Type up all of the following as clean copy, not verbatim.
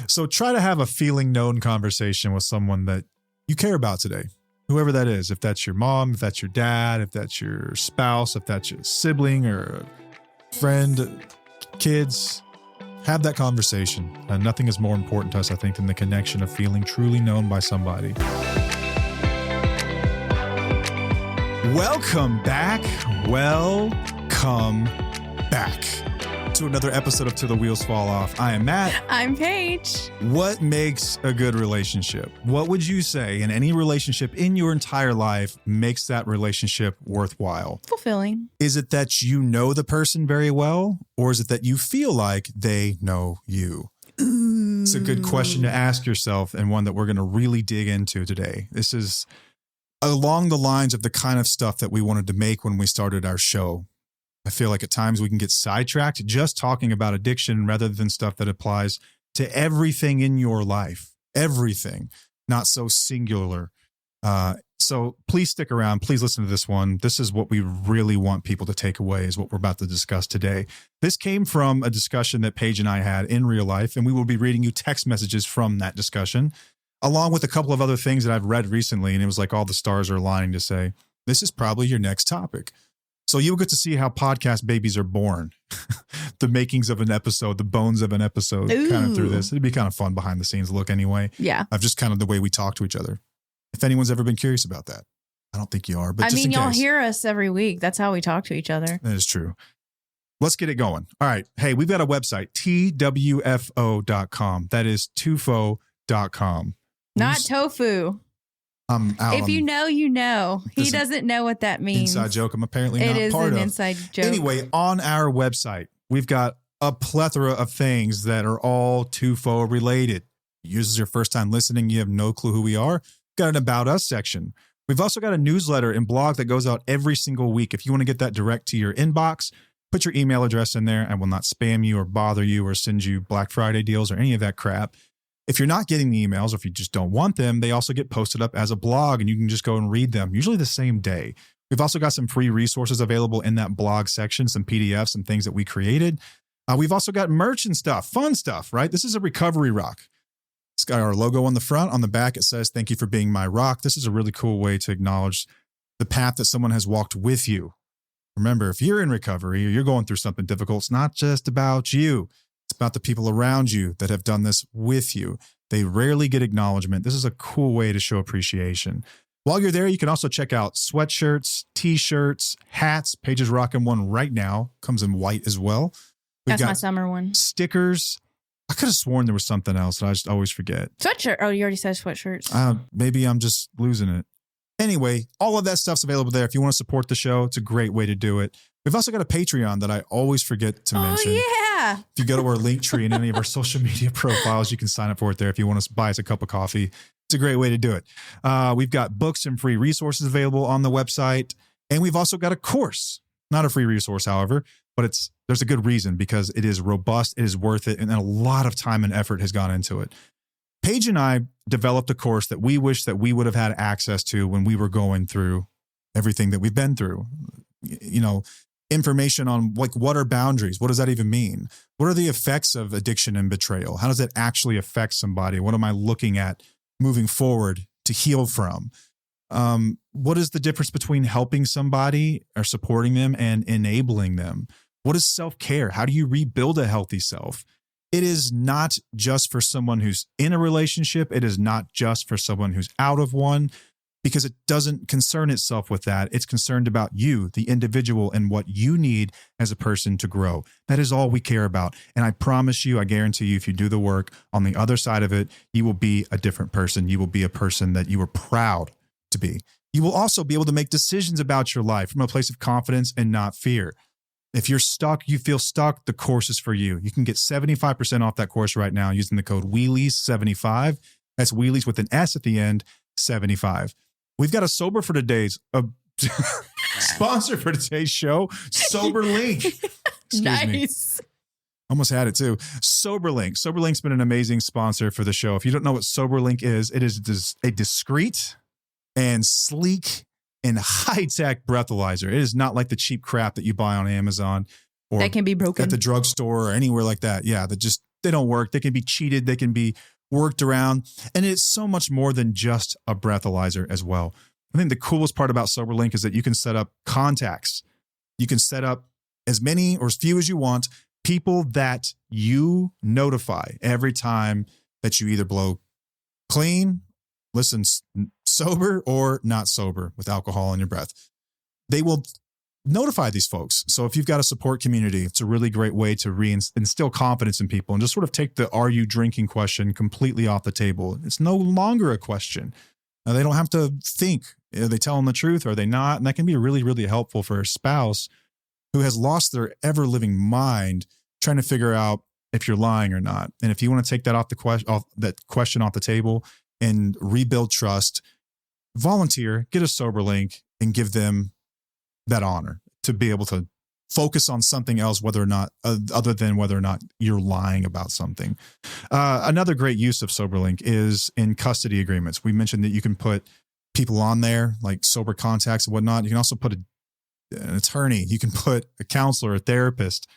So try to have a feeling known conversation with someone that you care about today, whoever that is. If that's your mom, if that's your dad, if that's your spouse, if that's your sibling or a friend, kids, have that conversation. And nothing is more important to us, I think, than the connection of feeling truly known by somebody. Welcome back. Welcome back to another episode of Till the Wheels Fall Off. I am Matt. I'm Paige. What makes a good relationship? What would you say in any relationship in your entire life makes that relationship worthwhile? Fulfilling. Is it that you know the person very well, or is it that you feel like they know you? It's a good question to ask yourself, and one that we're going to really dig into today. This is along the lines of the kind of stuff that we wanted to make when we started our show. I feel like at times we can get sidetracked just talking about addiction rather than stuff that applies to everything in your life. Everything, not so singular. So please stick around. Please listen to this one. This is what we really want people to take away, is what we're about to discuss today. This came from a discussion that Paige and I had in real life, and we will be reading you text messages from that discussion, along with a couple of other things that I've read recently. And it was like all the stars are aligning to say, this is probably your next topic. So you'll get to see how podcast babies are born, the makings of an episode, the bones of an episode, kind of through this. It'd be kind of fun behind the scenes look anyway. Yeah. Of just kind of the way we talk to each other. If anyone's ever been curious about that, I don't think you are, but I just mean, in y'all case. hear us every week. That's how we talk to each other. That is true. Let's get it going. All right. Hey, we've got a website, twfo.com. That is tufo.com. Not tofu. I'm out. If you know, you know. He doesn't know what that means. Inside joke. I'm apparently not part of. It is an inside joke. Anyway, on our website, we've got a plethora of things that are all Tufo related. This is your first time listening. You have no clue who we are. We've got an About Us section. We've also got a newsletter and blog that goes out every single week. If you want to get that direct to your inbox, put your email address in there. I will not spam you or bother you or send you Black Friday deals or any of that crap. If you're not getting the emails, or if you just don't want them, they also get posted up as a blog and you can just go and read them, usually the same day. We've also got some free resources available in that blog section, some PDFs, some things that we created. We've also got merch and stuff, fun stuff, right? This is a recovery rock. It's got our logo on the front. On the back, it says, "Thank you for being my rock." This is a really cool way to acknowledge the path that someone has walked with you. Remember, if you're in recovery or you're going through something difficult, it's not just about you. It's about the people around you that have done this with you. They rarely get acknowledgement. This is a cool way to show appreciation. While you're there, you can also check out sweatshirts, t-shirts, hats. Paige is rocking one right now. Comes in white as well. That's my summer one. Stickers. I could have sworn there was something else that I just always forget. Sweatshirt. Oh, you already said sweatshirts. Maybe I'm just losing it. Anyway, all of that stuff's available there. If you want to support the show, it's a great way to do it. We've also got a Patreon that I always forget to mention. Oh, yeah. If you go to our link tree in any of our social media profiles, you can sign up for it there. If you want to buy us a cup of coffee, it's a great way to do it. We've got books and free resources available on the website. And we've also got a course, not a free resource, however, but there's a good reason, because it is robust, it is worth it, and a lot of time and effort has gone into it. Paige and I developed a course that we wish that we would have had access to when we were going through everything that we've been through. You know, information on like, what are boundaries? What does that even mean? What are the effects of addiction and betrayal? How does it actually affect somebody? What am I looking at moving forward to heal from? What is the difference between helping somebody or supporting them and enabling them? What is self-care? How do you rebuild a healthy self? It is not just for someone who's in a relationship. It is not just for someone who's out of one, because it doesn't concern itself with that. It's concerned about you, the individual, and what you need as a person to grow. That is all we care about. And I promise you, I guarantee you, if you do the work on the other side of it, you will be a different person. You will be a person that you are proud to be. You will also be able to make decisions about your life from a place of confidence and not fear. If you're stuck, you feel stuck, the course is for you. You can get 75% off that course right now using the code Wheelies75. That's Wheelies with an S at the end, 75. We've got a sponsor for today's show, Sober Link. Nice. Almost had it too. SoberLink. SoberLink's been an amazing sponsor for the show. If you don't know what SoberLink is, it is a discreet and sleek and high-tech breathalyzer. It is not like the cheap crap that you buy on Amazon or that can be broken at the drugstore or anywhere like that. Yeah, that just they don't work. They can be cheated. They can be worked around. And it's so much more than just a breathalyzer as well. I think the coolest part about SoberLink is that you can set up contacts. You can set up as many or as few as you want, people that you notify every time that you either blow clean, listen sober, or not sober with alcohol in your breath. They will notify these folks. So if you've got a support community, it's a really great way to instill confidence in people and just sort of take the "are you drinking" question completely off the table. It's no longer a question. They don't have to think, are they telling the truth? Are they not? And that can be really, really helpful for a spouse who has lost their ever-living mind trying to figure out if you're lying or not. And if you want to take that that question off the table and rebuild trust, volunteer, get a SoberLink, and give them that honor to be able to focus on something else, whether or not, other than whether or not you're lying about something. Another great use of SoberLink is in custody agreements. We mentioned that you can put people on there like sober contacts and whatnot. You can also put an attorney. You can put a counselor, a therapist.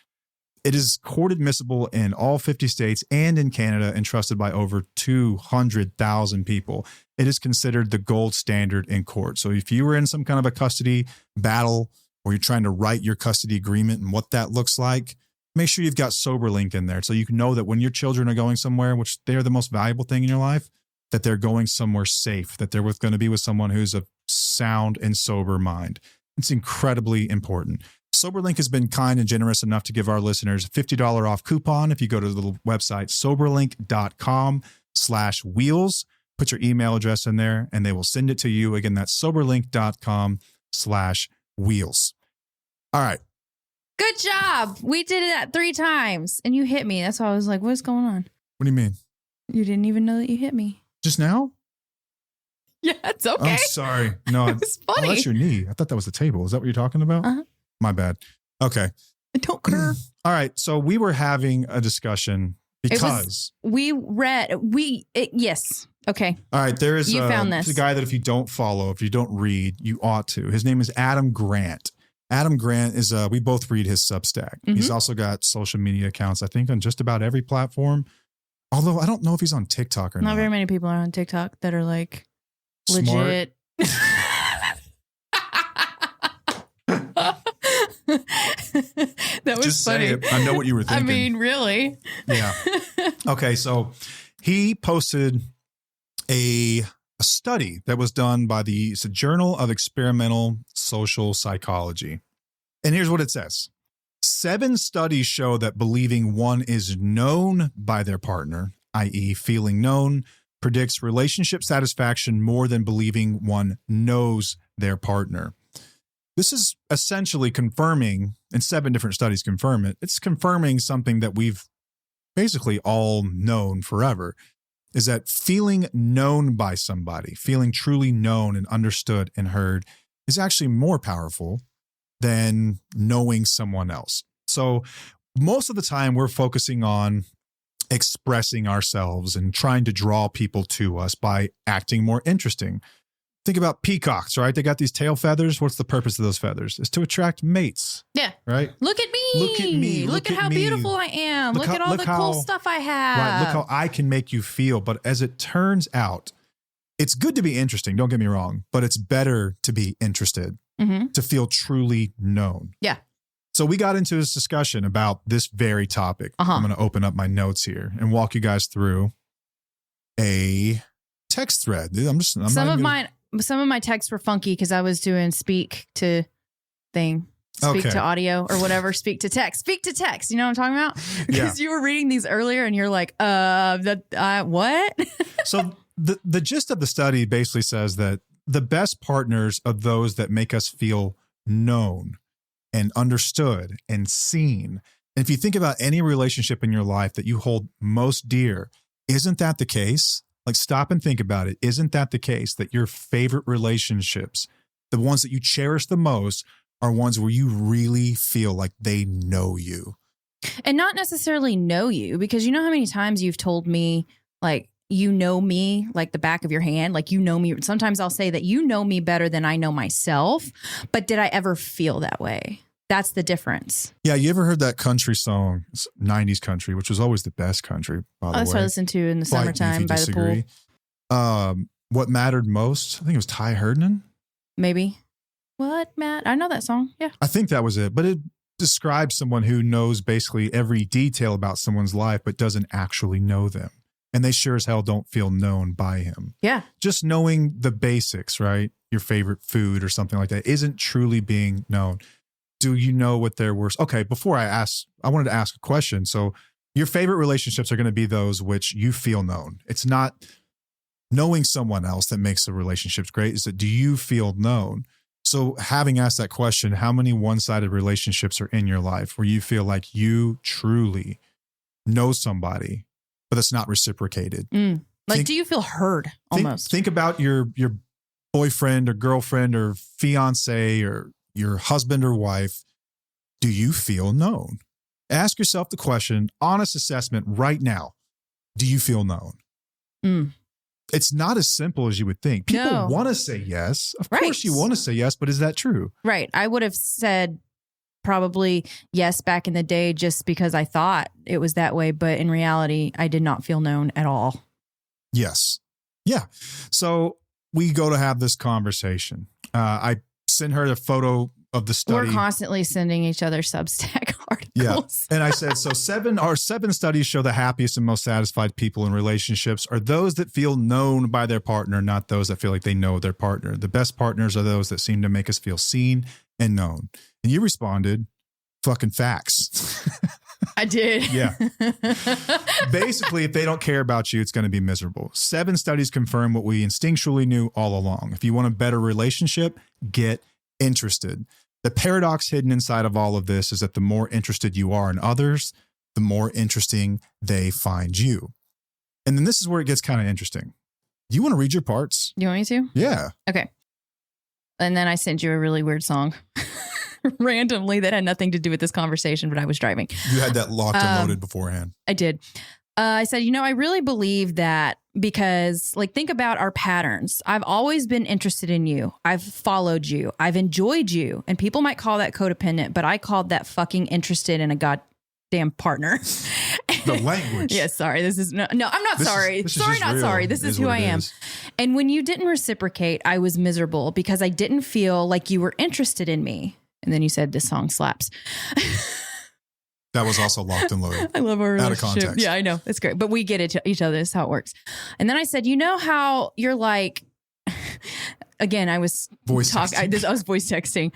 It is court admissible in all 50 states and in Canada and trusted by over 200,000 people. It is considered the gold standard in court. So if you were in some kind of a custody battle or you're trying to write your custody agreement and what that looks like, make sure you've got SoberLink in there so you can know that when your children are going somewhere, which they're the most valuable thing in your life, that they're going somewhere safe, that they're going to be with someone who's of sound and sober mind. It's incredibly important. SoberLink has been kind and generous enough to give our listeners a $50 off coupon if you go to the website soberlink.com/wheels. Put your email address in there and they will send it to you. Again, that's soberlink.com/wheels. All right. Good job. We did it 3 times and you hit me. That's why I was like, what's going on? What do you mean? You didn't even know that you hit me. Just now? Yeah, it's okay. I'm sorry. No, it's funny. Oh, that's your knee. I thought that was the table. Is that what you're talking about? Uh-huh. My bad. Okay. Don't curve. All right. So we were having a discussion because yes. Okay. All right. There is found this. a guy that if you don't follow, if you don't read, you ought to. His name is Adam Grant. Adam Grant is, we both read his Substack. Mm-hmm. He's also got social media accounts, I think, on just about every platform. Although I don't know if he's on TikTok or not. Not very many people are on TikTok that are like smart. Legit. That was just funny. Say it. I know what you were thinking. I mean, really? Yeah. Okay. So he posted a study that was done by the Journal of Experimental Social Psychology. And here's what it says. 7 studies show that believing one is known by their partner, i.e. feeling known, predicts relationship satisfaction more than believing one knows their partner. This is essentially confirming, and 7 different studies confirm it, it's confirming something that we've basically all known forever, is that feeling known by somebody, feeling truly known and understood and heard is actually more powerful than knowing someone else. So most of the time we're focusing on expressing ourselves and trying to draw people to us by acting more interesting. Think about peacocks, right? They got these tail feathers. What's the purpose of those feathers? It's to attract mates. Yeah. Right? Look at me. Look at me. Look at how beautiful I am. Look at all the cool stuff I have. Right. Look how I can make you feel. But as it turns out, it's good to be interesting. Don't get me wrong. But it's better to be interested, to feel truly known. Yeah. So we got into this discussion about this very topic. I'm going to open up my notes here and walk you guys through a text thread. Some of my texts were funky because I was doing speak to audio or whatever, speak to text. You know what I'm talking about? Because you were reading these earlier and you're like, what? So the gist of the study basically says that the best partners are those that make us feel known and understood and seen. And if you think about any relationship in your life that you hold most dear, isn't that the case? Like, stop and think about it. Isn't that the case that your favorite relationships, the ones that you cherish the most, are ones where you really feel like they know you? And not necessarily know you, because you know how many times you've told me, like, you know me like the back of your hand, like you know me. Sometimes I'll say that you know me better than I know myself. But did I ever feel that way? That's the difference. Yeah, you ever heard that country song, 90s country, which was always the best country, by the way. That's what I listen to in the summertime by the pool. What mattered most? I think it was Ty Herdman. Maybe. What, Matt? I know that song. Yeah. I think that was it. But it describes someone who knows basically every detail about someone's life, but doesn't actually know them. And they sure as hell don't feel known by him. Yeah. Just knowing the basics, right? Your favorite food or something like that isn't truly being known. Do you know what their worst? Okay, before I wanted to ask a question. So your favorite relationships are going to be those which you feel known. It's not knowing someone else that makes the relationships great. Is that, do you feel known? So having asked that question, how many one-sided relationships are in your life where you feel like you truly know somebody, but it's not reciprocated? Do you feel heard almost? Think about your boyfriend or girlfriend or fiance or your husband or wife. Do you feel known? Ask yourself the question, honest assessment right now. Do you feel known? It's not as simple as you would think. People want to say yes. Of course you want to say yes, but is that true? Right. I would have said probably yes back in the day just because I thought it was that way. But in reality, I did not feel known at all. Yes. Yeah. So we go to have this conversation. I send her a photo of the study. We're constantly sending each other Substack articles. Yeah. And I said, so seven studies show the happiest and most satisfied people in relationships are those that feel known by their partner, not those that feel like they know their partner. The best partners are those that seem to make us feel seen and known. And you responded, fucking facts. I did. Yeah. Basically, if they don't care about you, it's going to be miserable. 7 studies confirm what we instinctually knew all along. If you want a better relationship, get interested. The paradox hidden inside of all of this is that the more interested you are in others, the more interesting they find you. And then this is where it gets kind of interesting. You want to read your parts? You want me to? Yeah. Okay. And then I sent you a really weird song randomly that had nothing to do with this conversation, but I was driving. You had that locked and loaded beforehand. I did. I said, I really believe that because think about our patterns. I've always been interested in you. I've followed you. I've enjoyed you. And people might call that codependent, but I called that fucking interested in a goddamn partner. The language. Yeah, sorry. This is no, I'm not sorry. Sorry, not sorry. This is who I am. And when you didn't reciprocate, I was miserable because I didn't feel like you were interested in me. And then you said this song slaps. That was also locked and loaded. I love our relationship. Out of context. Yeah, I know. It's great. But we get it each other. This is how it works. And then I said, you know how you're like, again, I was voice texting.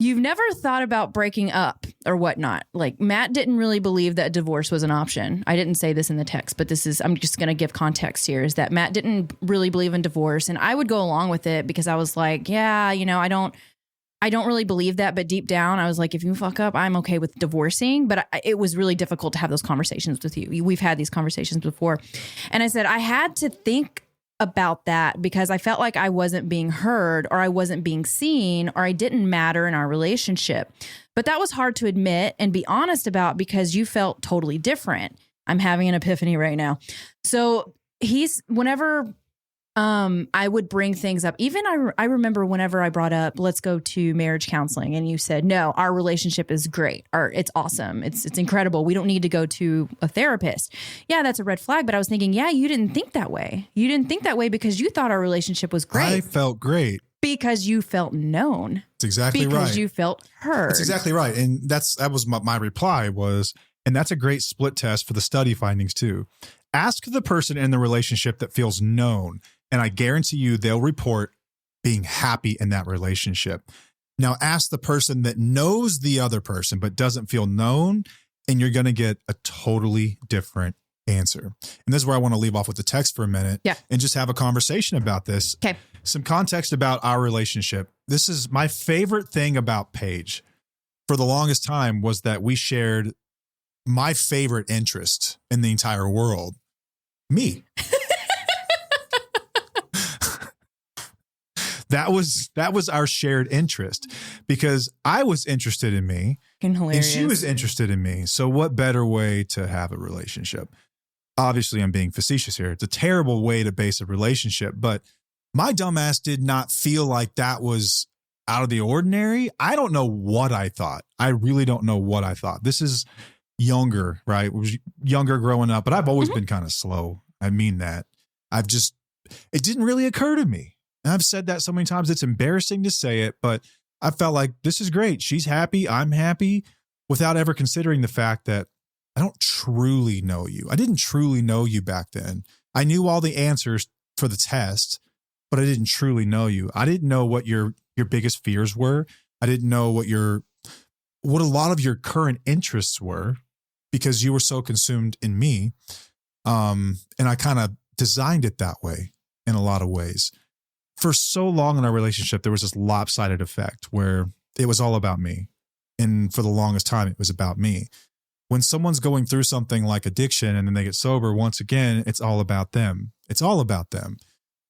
You've never thought about breaking up or whatnot. Like Matt didn't really believe that divorce was an option. I didn't say this in the text, but I'm just going to give context here is that Matt didn't really believe in divorce. And I would go along with it because I was like, yeah, I don't really believe that, but deep down, I was like, if you fuck up, I'm okay with divorcing. But it was really difficult to have those conversations with you. We've had these conversations before. And I said, I had to think about that because I felt like I wasn't being heard or I wasn't being seen or I didn't matter in our relationship. But that was hard to admit and be honest about because you felt totally different. I'm having an epiphany right now. So whenever I would bring things up. Even I remember whenever I brought up, let's go to marriage counseling. And you said, no, our relationship is great. Or it's awesome. It's incredible. We don't need to go to a therapist. Yeah, that's a red flag. But I was thinking, yeah, you didn't think that way. You didn't think that way because you thought our relationship was great. I felt great. Because you felt known. That's exactly right. Because you felt heard. That's exactly right. And that was my reply was, and that's a great split test for the study findings too. Ask the person in the relationship that feels known. And I guarantee you they'll report being happy in that relationship. Now ask the person that knows the other person but doesn't feel known, and you're going to get a totally different answer. And this is where I want to leave off with the text for a minute and just have a conversation about this. Okay. Some context about our relationship. This is my favorite thing about Paige for the longest time was that we shared my favorite interest in the entire world, me. That was our shared interest because I was interested in me and she was interested in me. So what better way to have a relationship? Obviously, I'm being facetious here. It's a terrible way to base a relationship, but my dumbass did not feel like that was out of the ordinary. I don't know what I thought. I really don't know what I thought. This is younger, right? Was younger growing up, but I've always been kind of slow. I mean that. It didn't really occur to me. And I've said that so many times, it's embarrassing to say it, but I felt like this is great. She's happy. I'm happy, without ever considering the fact that I don't truly know you. I didn't truly know you back then. I knew all the answers for the test, but I didn't truly know you. I didn't know what your biggest fears were. I didn't know what a lot of your current interests were, because you were so consumed in me. And I kind of designed it that way in a lot of ways. For so long in our relationship, there was this lopsided effect where it was all about me. And for the longest time, it was about me. When someone's going through something like addiction and then they get sober, once again, it's all about them. It's all about them.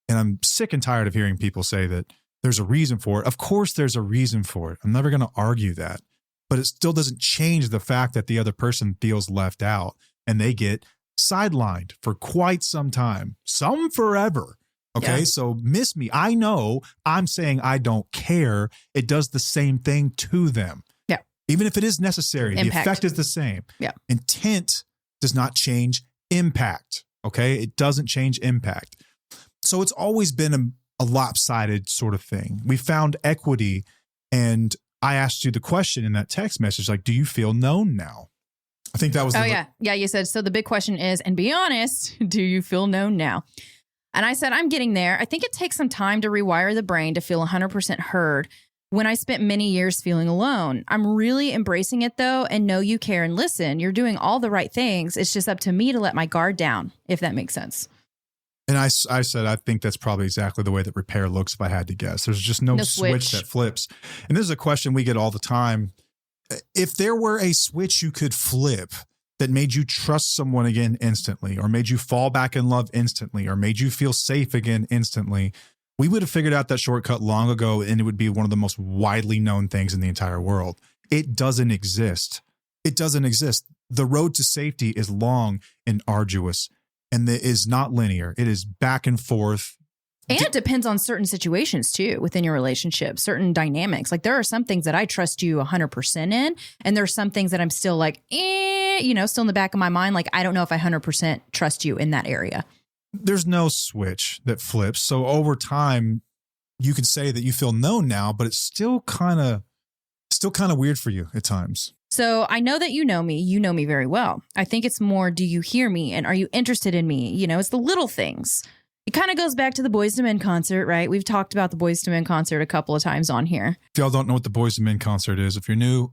And I'm sick and tired of hearing people say that there's a reason for it. Of course, there's a reason for it. I'm never going to argue that. But it still doesn't change the fact that the other person feels left out and they get sidelined for quite some time, some forever. Okay. Yeah. So miss me. I know I'm saying I don't care. It does the same thing to them. Yeah. Even if it is necessary, the effect is the same. Yeah. Intent does not change impact. Okay. It doesn't change impact. So it's always been a lopsided sort of thing. We found equity, and I asked you the question in that text message, like, do you feel known now? I think that was yeah. You said, so the big question is, and be honest, do you feel known now? And I said, I'm getting there. I think it takes some time to rewire the brain to feel 100% heard when I spent many years feeling alone. I'm really embracing it, though, and know you care and listen. You're doing all the right things. It's just up to me to let my guard down, if that makes sense. And I said, I think that's probably exactly the way that repair looks, if I had to guess. There's just no switch that flips. And this is a question we get all the time. If there were a switch you could flip that made you trust someone again instantly, or made you fall back in love instantly, or made you feel safe again instantly, we would have figured out that shortcut long ago, and it would be one of the most widely known things in the entire world. It doesn't exist. It doesn't exist. The road to safety is long and arduous, and it is not linear. It is back and forth. And it depends on certain situations too within your relationship, certain dynamics. Like there are some things that I trust you 100% in, and there are some things that I'm still like, still in the back of my mind. Like, I don't know if I 100% trust you in that area. There's no switch that flips. So over time, you could say that you feel known now, but it's still kind of weird for you at times. So I know that you know me very well. I think it's more, do you hear me? And are you interested in me? It's the little things. It kind of goes back to the Boyz II Men concert, right? We've talked about the Boyz II Men concert a couple of times on here. If y'all don't know what the Boyz II Men concert is, if you're new,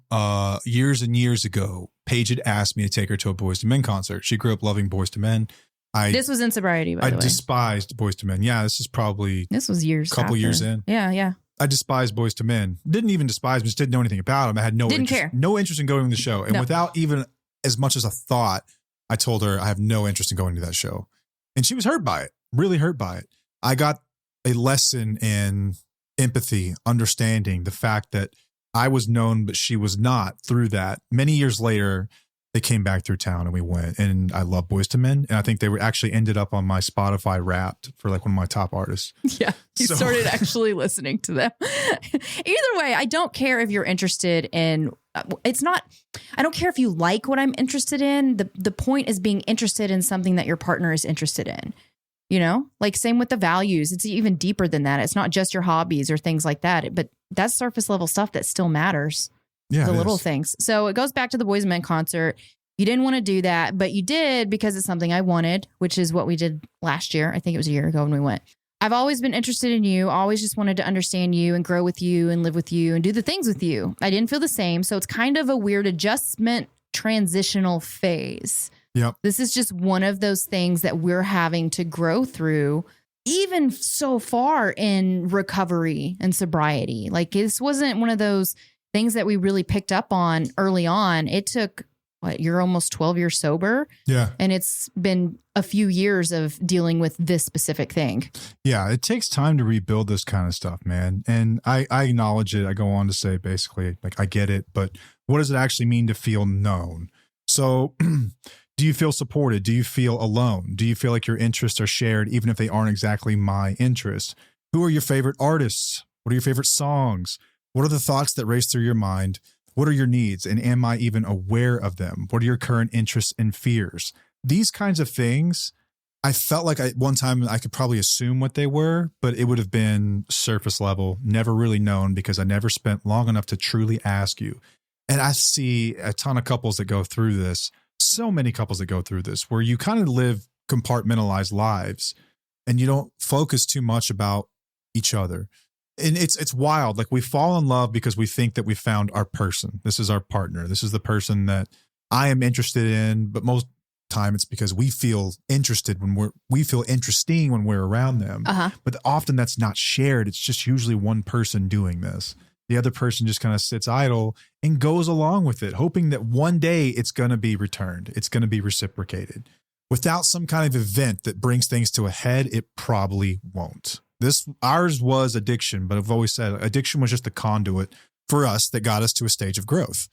years and years ago, Paige had asked me to take her to a Boyz II Men concert. She grew up loving Boyz II Men. This was in sobriety, by the way. I despised Boyz II Men. Yeah, this was years couple after. Years in. Yeah. I despised Boyz II Men. Didn't even despise them, just didn't know anything about them. I had no interest in going to the show. And without even as much as a thought, I told her I have no interest in going to that show. And she was hurt by it, really hurt by it. I got a lesson in empathy, understanding the fact that I was known, but she was not, through that. Many years later, they came back through town and we went, and I love Boyz II Men. And I think they were actually ended up on my Spotify Wrapped for like one of my top artists. Yeah. You started actually listening to them. Either way, I don't care if you're interested in, I don't care if you like what I'm interested in. The point is being interested in something that your partner is interested in. Like same with the values. It's even deeper than that. It's not just your hobbies or things like that, but that's surface level stuff that still matters. Yeah, the little things. So it goes back to the Boyz II Men concert. You didn't want to do that, but you did because it's something I wanted, which is what we did last year. I think it was a year ago when we went. I've always been interested in you, always just wanted to understand you and grow with you and live with you and do the things with you. I didn't feel the same. So it's kind of a weird adjustment transitional phase. Yep. This is just one of those things that we're having to grow through, even so far in recovery and sobriety. Like this wasn't one of those things that we really picked up on early on. It took, you're almost 12 years sober. Yeah. And it's been a few years of dealing with this specific thing. Yeah. It takes time to rebuild this kind of stuff, man. And I acknowledge it. I go on to say, basically, like, I get it, but what does it actually mean to feel known? So do you feel supported? Do you feel alone? Do you feel like your interests are shared, even if they aren't exactly my interests? Who are your favorite artists? What are your favorite songs? What are the thoughts that race through your mind? What are your needs? And am I even aware of them? What are your current interests and fears? These kinds of things, I felt like one time I could probably assume what they were, but it would have been surface level, never really known because I never spent long enough to truly ask you. And I see a ton of couples that go through this, so many couples that go through this, where you kind of live compartmentalized lives and you don't focus too much about each other. And it's wild. Like we fall in love because we think that we found our person. This is our partner. This is the person that I am interested in. But most time it's because we feel interested we feel interesting when we're around them. But often that's not shared. It's just usually one person doing this. The other person just kind of sits idle and goes along with it, hoping that one day it's going to be returned. It's going to be reciprocated. Without some kind of event that brings things to a head, it probably won't. Ours was addiction, but I've always said addiction was just the conduit for us that got us to a stage of growth.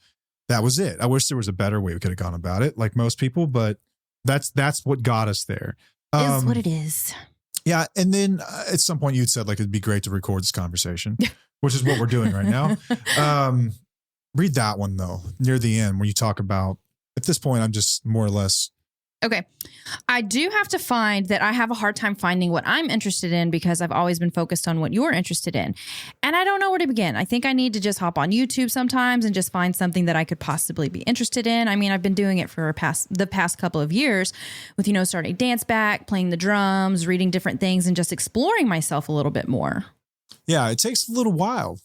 That was it. I wish there was a better way we could have gone about it, like most people, but that's what got us there. Is what it is. Yeah. And then at some point you'd said like, it'd be great to record this conversation, which is what we're doing right now. Read that one though, near the end where you talk about, at this point, I'm just more or less. Okay. I do have to find that I have a hard time finding what I'm interested in because I've always been focused on what you're interested in. And I don't know where to begin. I think I need to just hop on YouTube sometimes and just find something that I could possibly be interested in. I mean, I've been doing it for the past couple of years with, starting dance back, playing the drums, reading different things, and just exploring myself a little bit more. Yeah, it takes a little while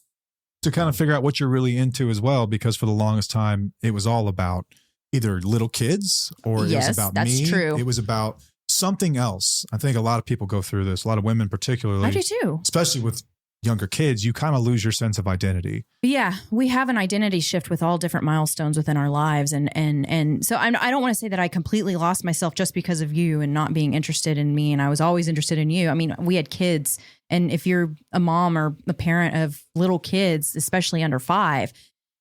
to kind of figure out what you're really into as well, because for the longest time, it was all about either little kids or it was about that's me. True. It was about something else. I think a lot of people go through this, a lot of women particularly. I do too. Especially with younger kids, you kind of lose your sense of identity. Yeah, we have an identity shift with all different milestones within our lives. And so I don't want to say that I completely lost myself just because of you and not being interested in me. And I was always interested in you. I mean, we had kids. And if you're a mom or a parent of little kids, especially under 5,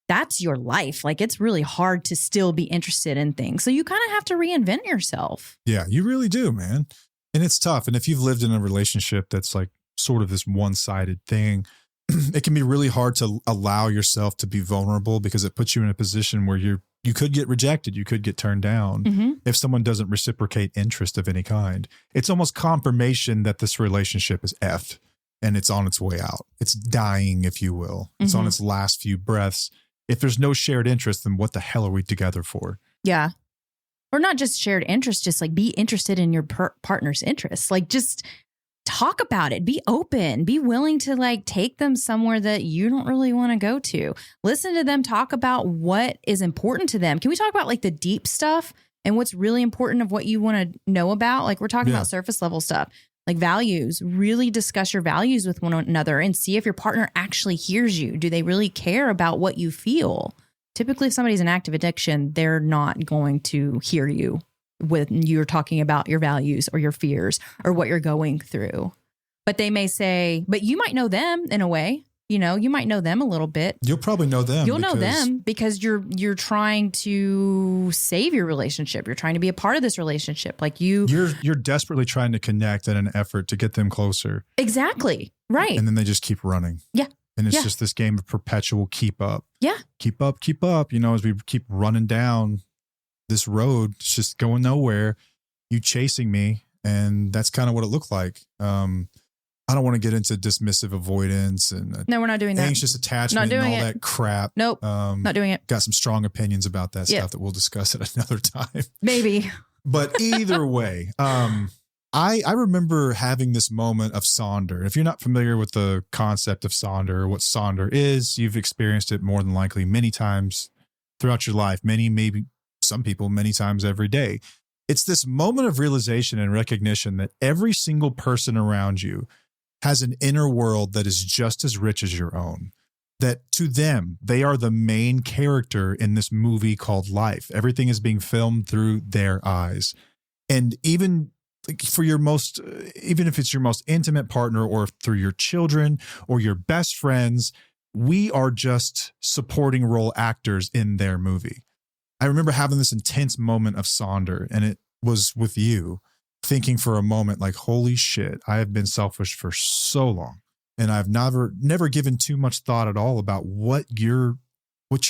that's your life. Like it's really hard to still be interested in things. So you kind of have to reinvent yourself. Yeah, you really do, man. And it's tough. And if you've lived in a relationship that's like sort of this one-sided thing, it can be really hard to allow yourself to be vulnerable because it puts you in a position where you could get rejected. You could get turned down if someone doesn't reciprocate interest of any kind. It's almost confirmation that this relationship is effed and it's on its way out. It's dying, if you will. It's on its last few breaths. If there's no shared interest, then what the hell are we together for? Yeah. Or not just shared interest, just like be interested in your partner's interests. Like just talk about it. Be open. Be willing to like take them somewhere that you don't really want to go to. Listen to them talk about what is important to them. Can we talk about like the deep stuff and what's really important of what you want to know about? Like we're talking about surface level stuff. Like values, really discuss your values with one another and see if your partner actually hears you. Do they really care about what you feel? Typically, if somebody's in active addiction, they're not going to hear you when you're talking about your values or your fears or what you're going through. But they may say, but you might know them in a way. You might know them a little bit. You'll probably know them. You'll know them because you're trying to save your relationship. You're trying to be a part of this relationship. Like you're desperately trying to connect in an effort to get them closer. Exactly. Right. And then they just keep running. Yeah. And it's just this game of perpetual keep up. Yeah. Keep up. As we keep running down this road, it's just going nowhere. You chasing me. And that's kind of what it looked like. I don't want to get into dismissive avoidance and no, we're not doing that. Anxious attachment and all that crap. Nope. Not doing it. Got some strong opinions about that stuff that we'll discuss at another time. Maybe. But either way, I remember having this moment of Sonder. If you're not familiar with the concept of Sonder or what Sonder is, you've experienced it more than likely many times throughout your life. Maybe some people, many times every day. It's this moment of realization and recognition that every single person around you has an inner world that is just as rich as your own. That to them, they are the main character in this movie called life. Everything is being filmed through their eyes. And even for even if it's your most intimate partner or through your children or your best friends, we are just supporting role actors in their movie. I remember having this intense moment of Sonder, and it was with you, thinking for a moment like, holy shit, I have been selfish for so long. And I've never given too much thought at all about what your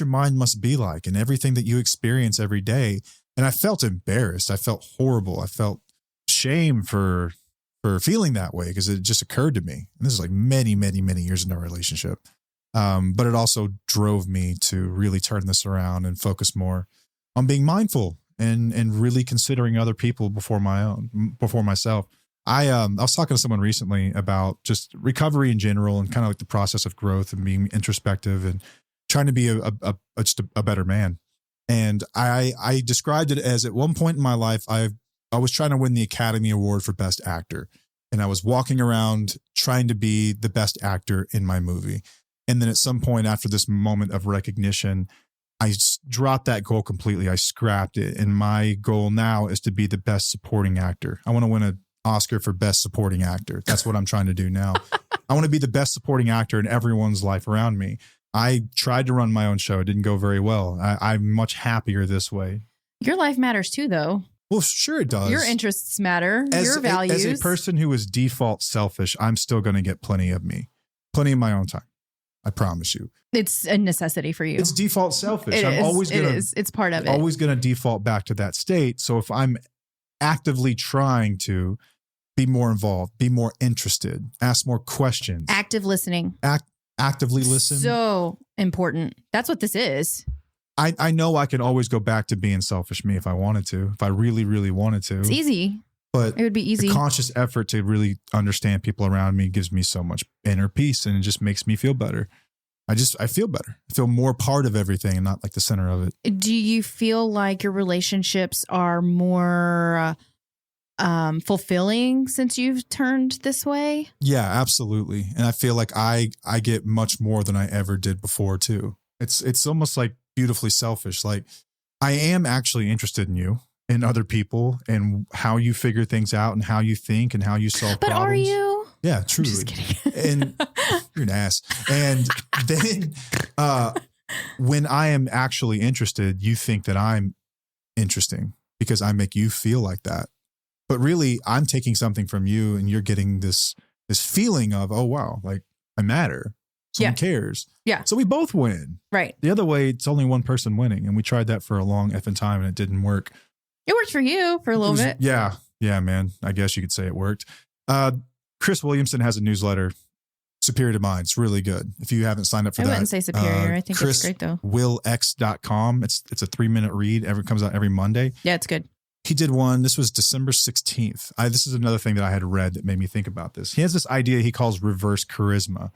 mind must be like and everything that you experience every day. And I felt embarrassed. I felt horrible. I felt shame for feeling that way because it just occurred to me. And this is like many, many, many years in our relationship. But it also drove me to really turn this around and focus more on being mindful and really considering other people before myself. I was talking to someone recently about just recovery in general and kind of like the process of growth and being introspective and trying to be just a better man. And I described it as, at one point in my life, I was trying to win the Academy Award for Best Actor. And I was walking around trying to be the best actor in my movie. And then at some point after this moment of recognition, I dropped that goal completely. I scrapped it. And my goal now is to be the best supporting actor. I want to win an Oscar for Best Supporting Actor. That's what I'm trying to do now. I want to be the best supporting actor in everyone's life around me. I tried to run my own show. It didn't go very well. I'm much happier this way. Your life matters too, though. Well, sure it does. Your interests matter. Your values. As a person who is default selfish, I'm still going to get plenty of me. Plenty of my own time. I promise you. It's a necessity for you. It's default selfish. It's part of it. Always going to default back to that state. So if I'm actively trying to be more involved, be more interested, ask more questions. Active listening. Actively listen. So important. That's what this is. I know I can always go back to being selfish me if I wanted to, if I really, really wanted to. It's easy. But it would be easy. The conscious effort to really understand people around me gives me so much inner peace, and it just makes me feel better. I feel better. I feel more part of everything and not like the center of it. Do you feel like your relationships are more fulfilling since you've turned this way? Yeah, absolutely. And I feel like I get much more than I ever did before too. It's almost like beautifully selfish. Like, I am actually interested in you and other people and how you figure things out and how you think and how you solve problems. But are you? Yeah, truly. I'm just kidding. And you're an ass. And then when I am actually interested, you think that I'm interesting because I make you feel like that. But really, I'm taking something from you and you're getting this feeling of, oh, wow, like I matter. Someone cares. Yeah. So we both win. Right. The other way, it's only one person winning. And we tried that for a long effing time and it didn't work. It worked for you for a little bit. Yeah. Yeah, man. I guess you could say it worked. Chris Williamson has a newsletter, Superior to Mine. It's really good. If you haven't signed up for that. I wouldn't say superior. I think it's great though. ChrisWillX.com. It's a 3-minute read. Comes out every Monday. Yeah, it's good. He did one. This was December 16th. This is another thing that I had read that made me think about this. He has this idea he calls reverse charisma.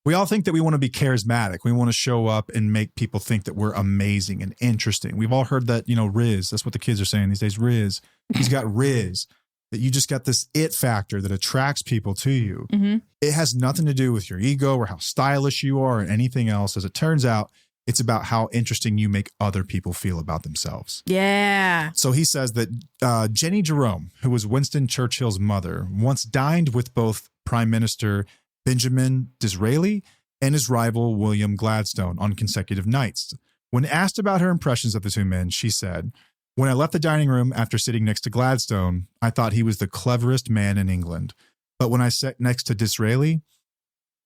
We all think that we want to be charismatic. We want to show up and make people think that we're amazing and interesting. We've all heard that, Riz. That's what the kids are saying these days. Riz. He's got Riz. That you just got this it factor that attracts people to you. Mm-hmm. It has nothing to do with your ego or how stylish you are or anything else. As it turns out, it's about how interesting you make other people feel about themselves. Yeah. So he says that Jenny Jerome, who was Winston Churchill's mother, once dined with both Prime Minister Benjamin Disraeli and his rival William Gladstone on consecutive nights. When asked about her impressions of the two men, she said, "When I left the dining room after sitting next to Gladstone, I thought he was the cleverest man in England. But when I sat next to Disraeli,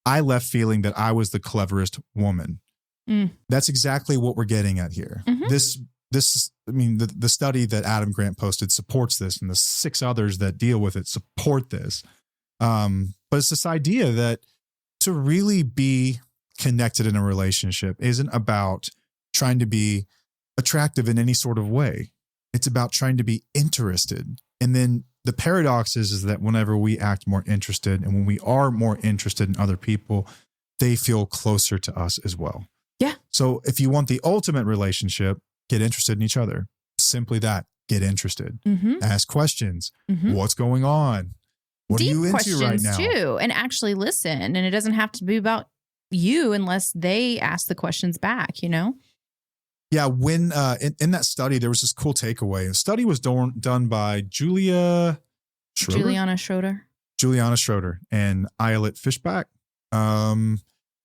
I left feeling that I was the cleverest woman." That's exactly what we're getting at here. Mm-hmm. The study that Adam Grant posted supports this, and the 6 others that deal with it support this. But it's this idea that to really be connected in a relationship isn't about trying to be attractive in any sort of way. It's about trying to be interested. And then the paradox is that whenever we act more interested and when we are more interested in other people, they feel closer to us as well. Yeah. So if you want the ultimate relationship, get interested in each other. Simply that. Get interested. Mm-hmm. Ask questions. Mm-hmm. What's going on? What Deep are you into questions right now? Too, and actually listen. And it doesn't have to be about you unless they ask the questions back, Yeah, when in that study, there was this cool takeaway. The study was done by Juliana Schroeder and Ayelet Fishback.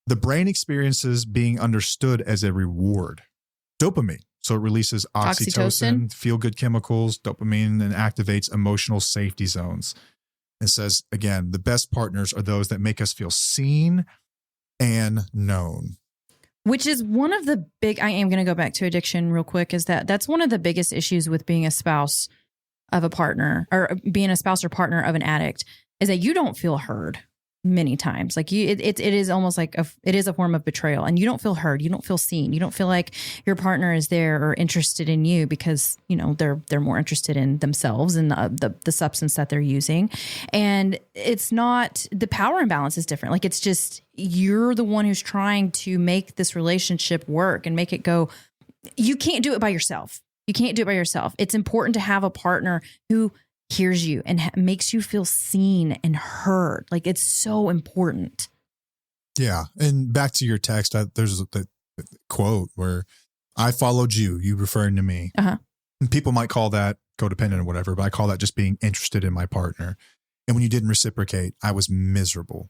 The brain experiences being understood as a reward. Dopamine. So it releases oxytocin, feel-good chemicals, dopamine, and activates emotional safety zones. It says, again, the best partners are those that make us feel seen and known. Which is one of the I am going to go back to addiction real quick, is that's one of the biggest issues with being a spouse of a partner, or being a spouse or partner of an addict, is that you don't feel heard many times. Like it is almost like it is a form of betrayal, and you don't feel heard. You don't feel seen. You don't feel like your partner is there or interested in you, because, you know, they're more interested in themselves and the substance that they're using. And it's not, the power imbalance is different. Like, it's just, you're the one who's trying to make this relationship work and make it go. You can't do it by yourself. You can't do it by yourself. It's important to have a partner who hears you and makes you feel seen and heard. Like, it's so important. Yeah. And back to your text, there's the quote where I followed you referring to me. Uh-huh. And people might call that codependent or whatever, but I call that just being interested in my partner. And when you didn't reciprocate, I was miserable.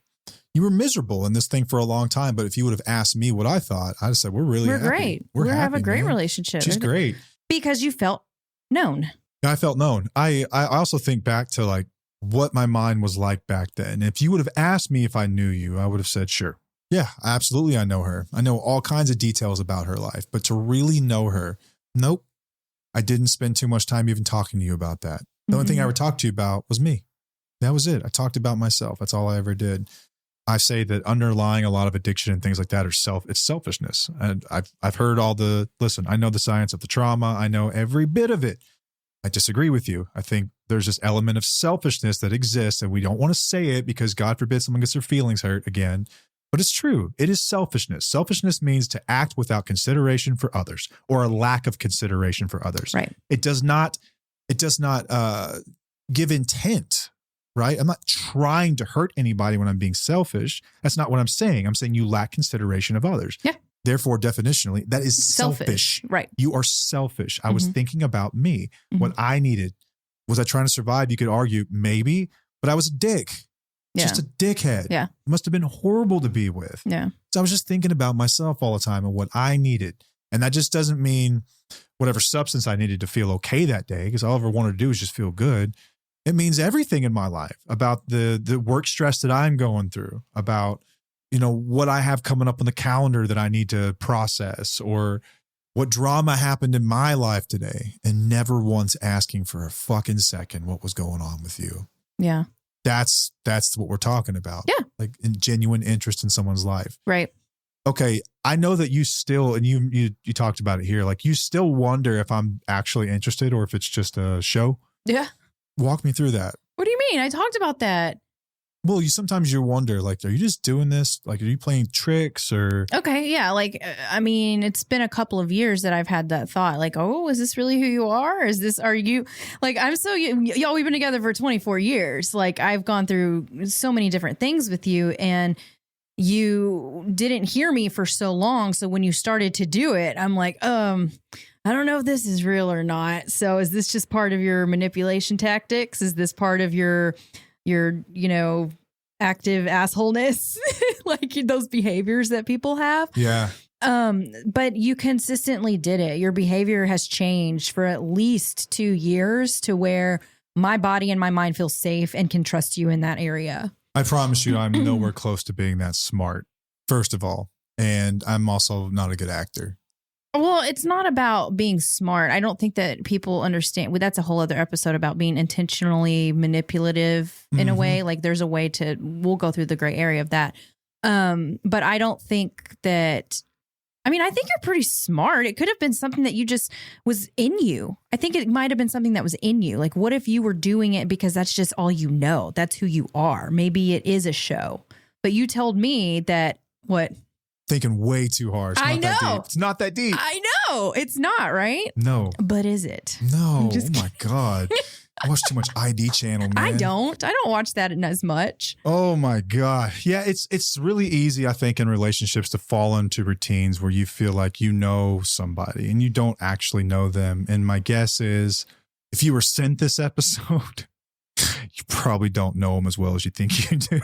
You were miserable in this thing for a long time. But if you would have asked me what I thought, I'd have said, we're happy. Great. We have a great relationship. She's great. Because you felt known. I felt known. I also think back to like what my mind was like back then. If you would have asked me if I knew you, I would have said, sure. Yeah, absolutely. I know her. I know all kinds of details about her life, but to really know her, nope. I didn't spend too much time even talking to you about that. The only thing I ever talked to you about was me. That was it. I talked about myself. That's all I ever did. I say that underlying a lot of addiction and things like that it's selfishness. And I've heard listen, I know the science of the trauma. I know every bit of it. I disagree with you. I think there's this element of selfishness that exists, and we don't want to say it because God forbid someone gets their feelings hurt again. But it's true. It is selfishness. Selfishness means to act without consideration for others, or a lack of consideration for others. Right. It does not give intent, right? I'm not trying to hurt anybody when I'm being selfish. That's not what I'm saying. I'm saying you lack consideration of others. Yeah. Therefore, definitionally, that is selfish. Right. You are selfish. I was thinking about me. What I needed. Was I trying to survive? You could argue maybe, but I was a dick. Yeah. Just a dickhead. Yeah. It must have been horrible to be with. Yeah. So I was just thinking about myself all the time and what I needed. And that just doesn't mean whatever substance I needed to feel okay that day, because all I ever wanted to do is just feel good. It means everything in my life, about the work stress that I'm going through, about, you know, what I have coming up on the calendar that I need to process, or what drama happened in my life today, and never once asking for a fucking second what was going on with you. Yeah. That's what we're talking about. Yeah. Like in genuine interest in someone's life. Right. Okay. I know that you still, and you talked about it here, like you still wonder if I'm actually interested or if it's just a show. Yeah. Walk me through that. What do you mean? I talked about that. Well, sometimes you wonder, like, are you just doing this? Like, are you playing tricks or? Okay. Yeah. Like, I mean, it's been a couple of years that I've had that thought, like, oh, is this really who you are? Are you like, y'all, we've been together for 24 years. Like, I've gone through so many different things with you, and you didn't hear me for so long. So when you started to do it, I'm like, I don't know if this is real or not. So is this just part of your manipulation tactics? Is this part of your, active assholeness, like those behaviors that people have? Yeah. But you consistently did it. Your behavior has changed for at least 2 years to where my body and my mind feel safe and can trust you in that area. I promise you, I'm nowhere close to being that smart, first of all. And I'm also not a good actor. Well, it's not about being smart. I don't think that people understand. Well, that's a whole other episode about being intentionally manipulative in a way. Like, there's a way we'll go through the gray area of that. But I don't think that, I think you're pretty smart. It could have been something that you just was in you. I think it might have been something that was in you. Like, what if you were doing it because that's just all you know? That's who you are. Maybe it is a show. But you told me that what? Thinking way too hard. I know. That deep. It's not that deep. I know. It's not, right? No. But is it? No. Oh my God. I watch too much ID channel, man. I don't watch that as much. Oh my God. Yeah, it's really easy, I think, in relationships to fall into routines where you feel like you know somebody and you don't actually know them. And my guess is, if you were sent this episode, you probably don't know them as well as you think you do.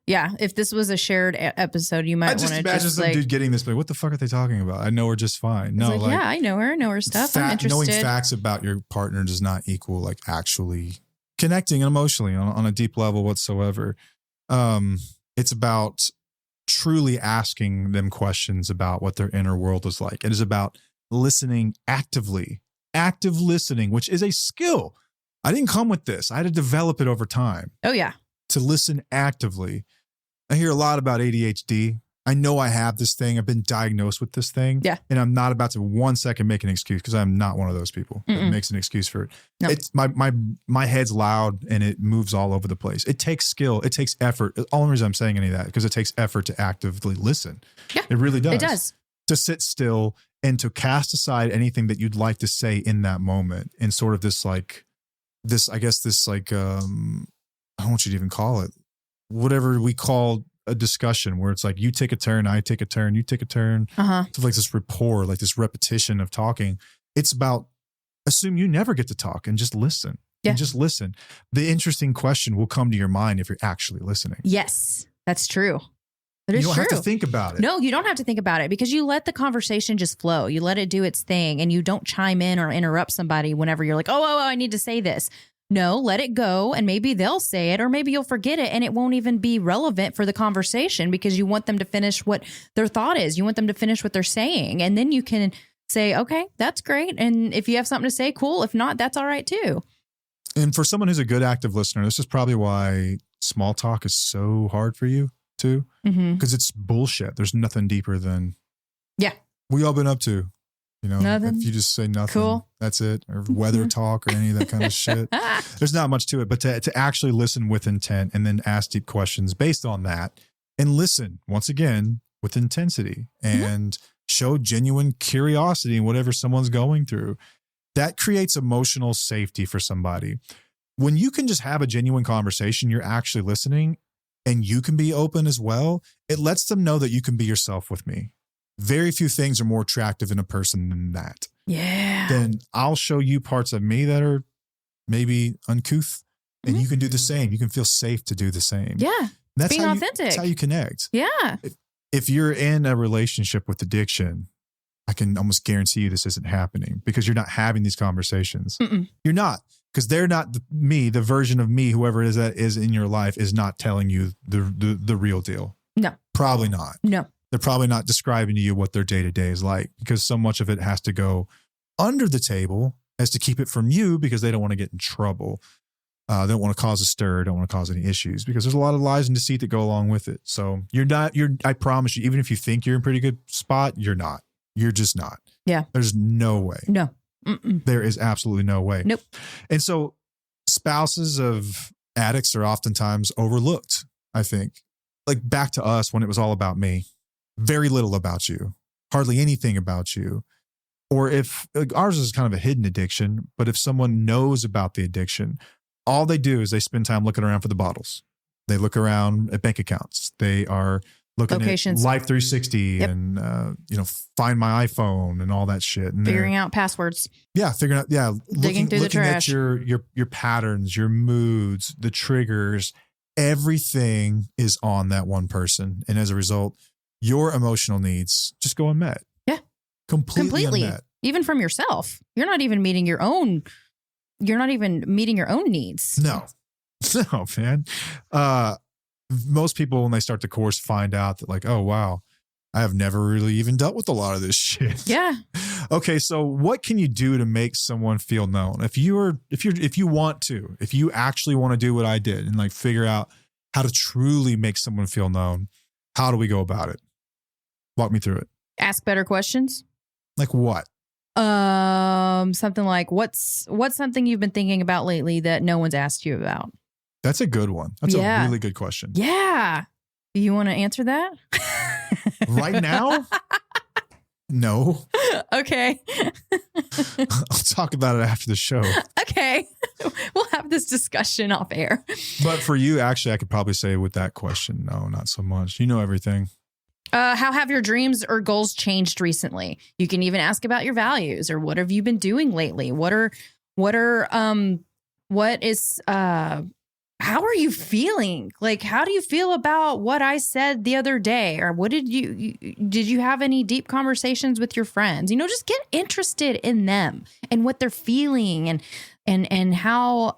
Yeah, if this was a shared episode, you might want to just imagine some dude getting this, but what the fuck are they talking about? I know her just fine. No, like, yeah, I know her stuff. I'm interested. Knowing facts about your partner does not equal like actually connecting emotionally on a deep level whatsoever. It's about truly asking them questions about what their inner world is like. It is about listening actively, active listening, which is a skill. I didn't come with this. I had to develop it over time. Oh, yeah. To listen actively. I hear a lot about ADHD. I know I have this thing. I've been diagnosed with this thing. Yeah. And I'm not about to 1 second make an excuse because I'm not one of those people that makes an excuse for it. No. It's my head's loud and it moves all over the place. It takes skill. It takes effort. The only reason I'm saying any of that because it takes effort to actively listen. Yeah. It really does. It does. To sit still and to cast aside anything that you'd like to say in that moment in sort of this I don't want you to even call it whatever we call a discussion where it's like you take a turn, I take a turn, you take a turn. It's like this rapport, like this repetition of talking. It's about assume you never get to talk and just listen. Yeah. And just listen. The interesting question will come to your mind if you're actually listening. Yes, that's true. That is true. You don't have to think about it. No, you don't have to think about it because you let the conversation just flow. You let it do its thing and you don't chime in or interrupt somebody whenever you're like, oh, I need to say this. No, let it go and maybe they'll say it or maybe you'll forget it and it won't even be relevant for the conversation because you want them to finish what their thought is. You want them to finish what they're saying. And then you can say, okay, that's great. And if you have something to say, cool. If not, that's all right too. And for someone who's a good active listener, this is probably why small talk is so hard for you too. Because it's bullshit. There's nothing deeper than, what y'all been up to? You know, nothing. If you just say nothing, cool. That's it. Or weather talk or any of that kind of shit. There's not much to it, but to actually listen with intent and then ask deep questions based on that and listen once again with intensity and show genuine curiosity in whatever someone's going through. That creates emotional safety for somebody. When you can just have a genuine conversation, you're actually listening and you can be open as well. It lets them know that you can be yourself with me. Very few things are more attractive in a person than that. Yeah. Then I'll show you parts of me that are maybe uncouth and you can do the same. You can feel safe to do the same. Yeah. That's being authentic. That's how you connect. Yeah. If you're in a relationship with addiction, I can almost guarantee you this isn't happening because you're not having these conversations. You're not. Because they're not the version of me, whoever it is that is in your life is not telling you the real deal. No. Probably not. No. They're probably not describing to you what their day-to-day is like because so much of it has to go under the table as to keep it from you because they don't want to get in trouble. They don't want to cause a stir, don't want to cause any issues because there's a lot of lies and deceit that go along with it. So I promise you, even if you think you're in a pretty good spot, you're not. You're just not. Yeah. There's no way. No. There is absolutely no way. Nope. And so spouses of addicts are oftentimes overlooked, I think. Like back to us when it was all about me. Very little about you, hardly anything about you. Or if ours is kind of a hidden addiction, but if someone knows about the addiction, all they do is they spend time looking around for the bottles. They look around at bank accounts. They are looking Locations. At Life 360 and, Find My iPhone and all that shit. And figuring out passwords. Yeah. Figuring out. Yeah. Digging through the trash. Looking at your patterns, your moods, the triggers, everything is on that one person. And as a result, your emotional needs just go unmet. Yeah. Completely unmet. Even from yourself. You're not even meeting your own needs. No, man. Most people, when they start the course, find out that like, oh, wow, I have never really even dealt with a lot of this shit. Yeah. Okay. So what can you do to make someone feel known? If you actually want to do what I did and like figure out how to truly make someone feel known, how do we go about it? Walk me through it. Ask better questions. Like what? Something like what's something you've been thinking about lately that no one's asked you about? That's a good one. That's a really good question. Yeah. Do you want to answer that? Right now? No. Okay. I'll talk about it after the show. Okay. We'll have this discussion off air. But for you, actually, I could probably say with that question, no, not so much. You know everything. How have your dreams or goals changed recently? You can even ask about your values or what have you been doing lately? How are you feeling? Like, how do you feel about what I said the other day? Or what did you have any deep conversations with your friends? Just get interested in them and what they're feeling and how,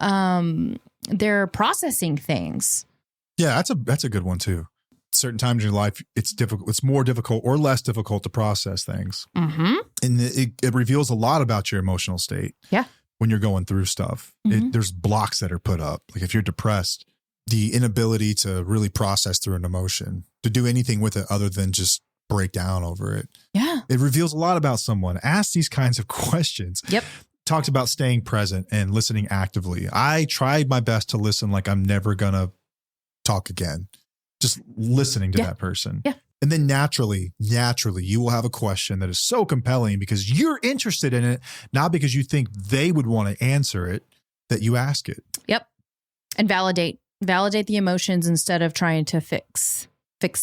they're processing things. Yeah, that's a good one too. Certain times in your life, it's difficult. It's more difficult or less difficult to process things. Mm-hmm. And it reveals a lot about your emotional state. Yeah. When you're going through stuff, there's blocks that are put up. Like if you're depressed, the inability to really process through an emotion, to do anything with it other than just break down over it. Yeah. It reveals a lot about someone. Ask these kinds of questions. Yep. Talked about staying present and listening actively. I tried my best to listen like I'm never going to talk again. Just listening to that person. Yeah. And then naturally, you will have a question that is so compelling because you're interested in it, not because you think they would want to answer it, that you ask it. Yep. And validate the emotions instead of trying to fix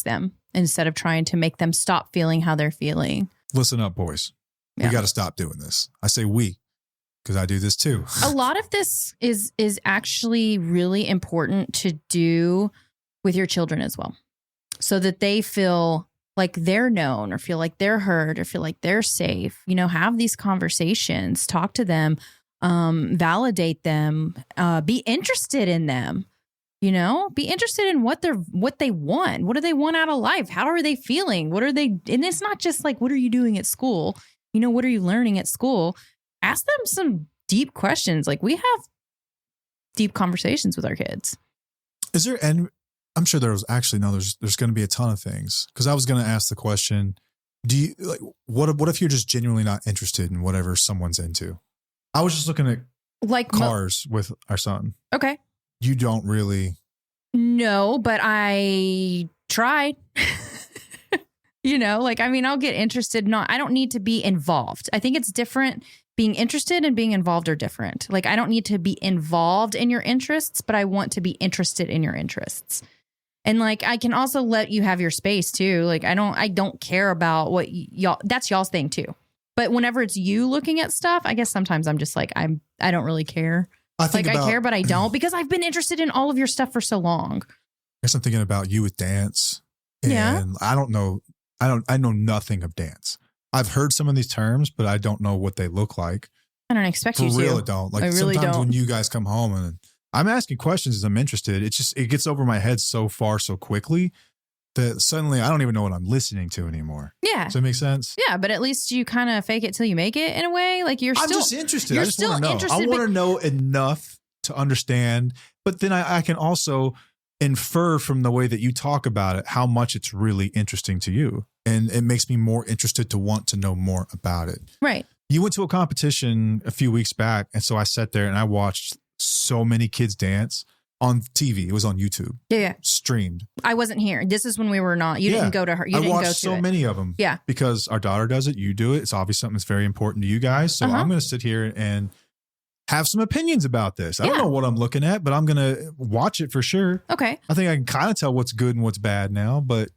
them, instead of trying to make them stop feeling how they're feeling. Listen up, boys. Yeah. We got to stop doing this. I say we, because I do this too. A lot of this is actually really important to do with your children as well, so that they feel like they're known or feel like they're heard or feel like they're safe. Have these conversations, talk to them, validate them, be interested in them, be interested in what they want. What do they want out of life? How are they feeling? And it's not just like, what are you doing at school? What are you learning at school? Ask them some deep questions. Like we have deep conversations with our kids. Is there, and I'm sure there's going to be a ton of things. Cause I was going to ask the question, do you like, what if you're just genuinely not interested in whatever someone's into? I was just looking at like cars with our son. Okay. You don't really. No, but I tried. I'll get interested. I don't need to be involved. I think it's different. Being interested and being involved are different. Like I don't need to be involved in your interests, but I want to be interested in your interests. And like, I can also let you have your space too. Like I don't care about what y'all, that's y'all's thing too. But whenever it's you looking at stuff, I guess sometimes I'm just like, I don't really care. I care, but I don't, because I've been interested in all of your stuff for so long. I guess I'm thinking about you with dance. And yeah. I know nothing of dance. I've heard some of these terms, but I don't know what they look like. I don't expect you to. For real, I don't. Like I really sometimes don't. When you guys come home and I'm asking questions as I'm interested, it gets over my head so far so quickly that suddenly I don't even know what I'm listening to anymore. Yeah. Does that make sense? Yeah, but at least you kind of fake it till you make it in a way. Like I'm just interested. I just want to know. I want to know enough to understand, but then I can also infer from the way that you talk about it how much it's really interesting to you. And it makes me more interested to want to know more about it. Right. You went to a competition a few weeks back. And so I sat there and I watched so many kids dance on TV. It was on YouTube. Yeah. Streamed. I wasn't here. This is when we were not. You didn't go to her. You didn't go to it. I watched so many of them. Yeah. Because our daughter does it. You do it. It's obviously something that's very important to you guys. So I'm going to sit here and have some opinions about this. I don't know what I'm looking at, but I'm going to watch it for sure. Okay. I think I can kind of tell what's good and what's bad now, but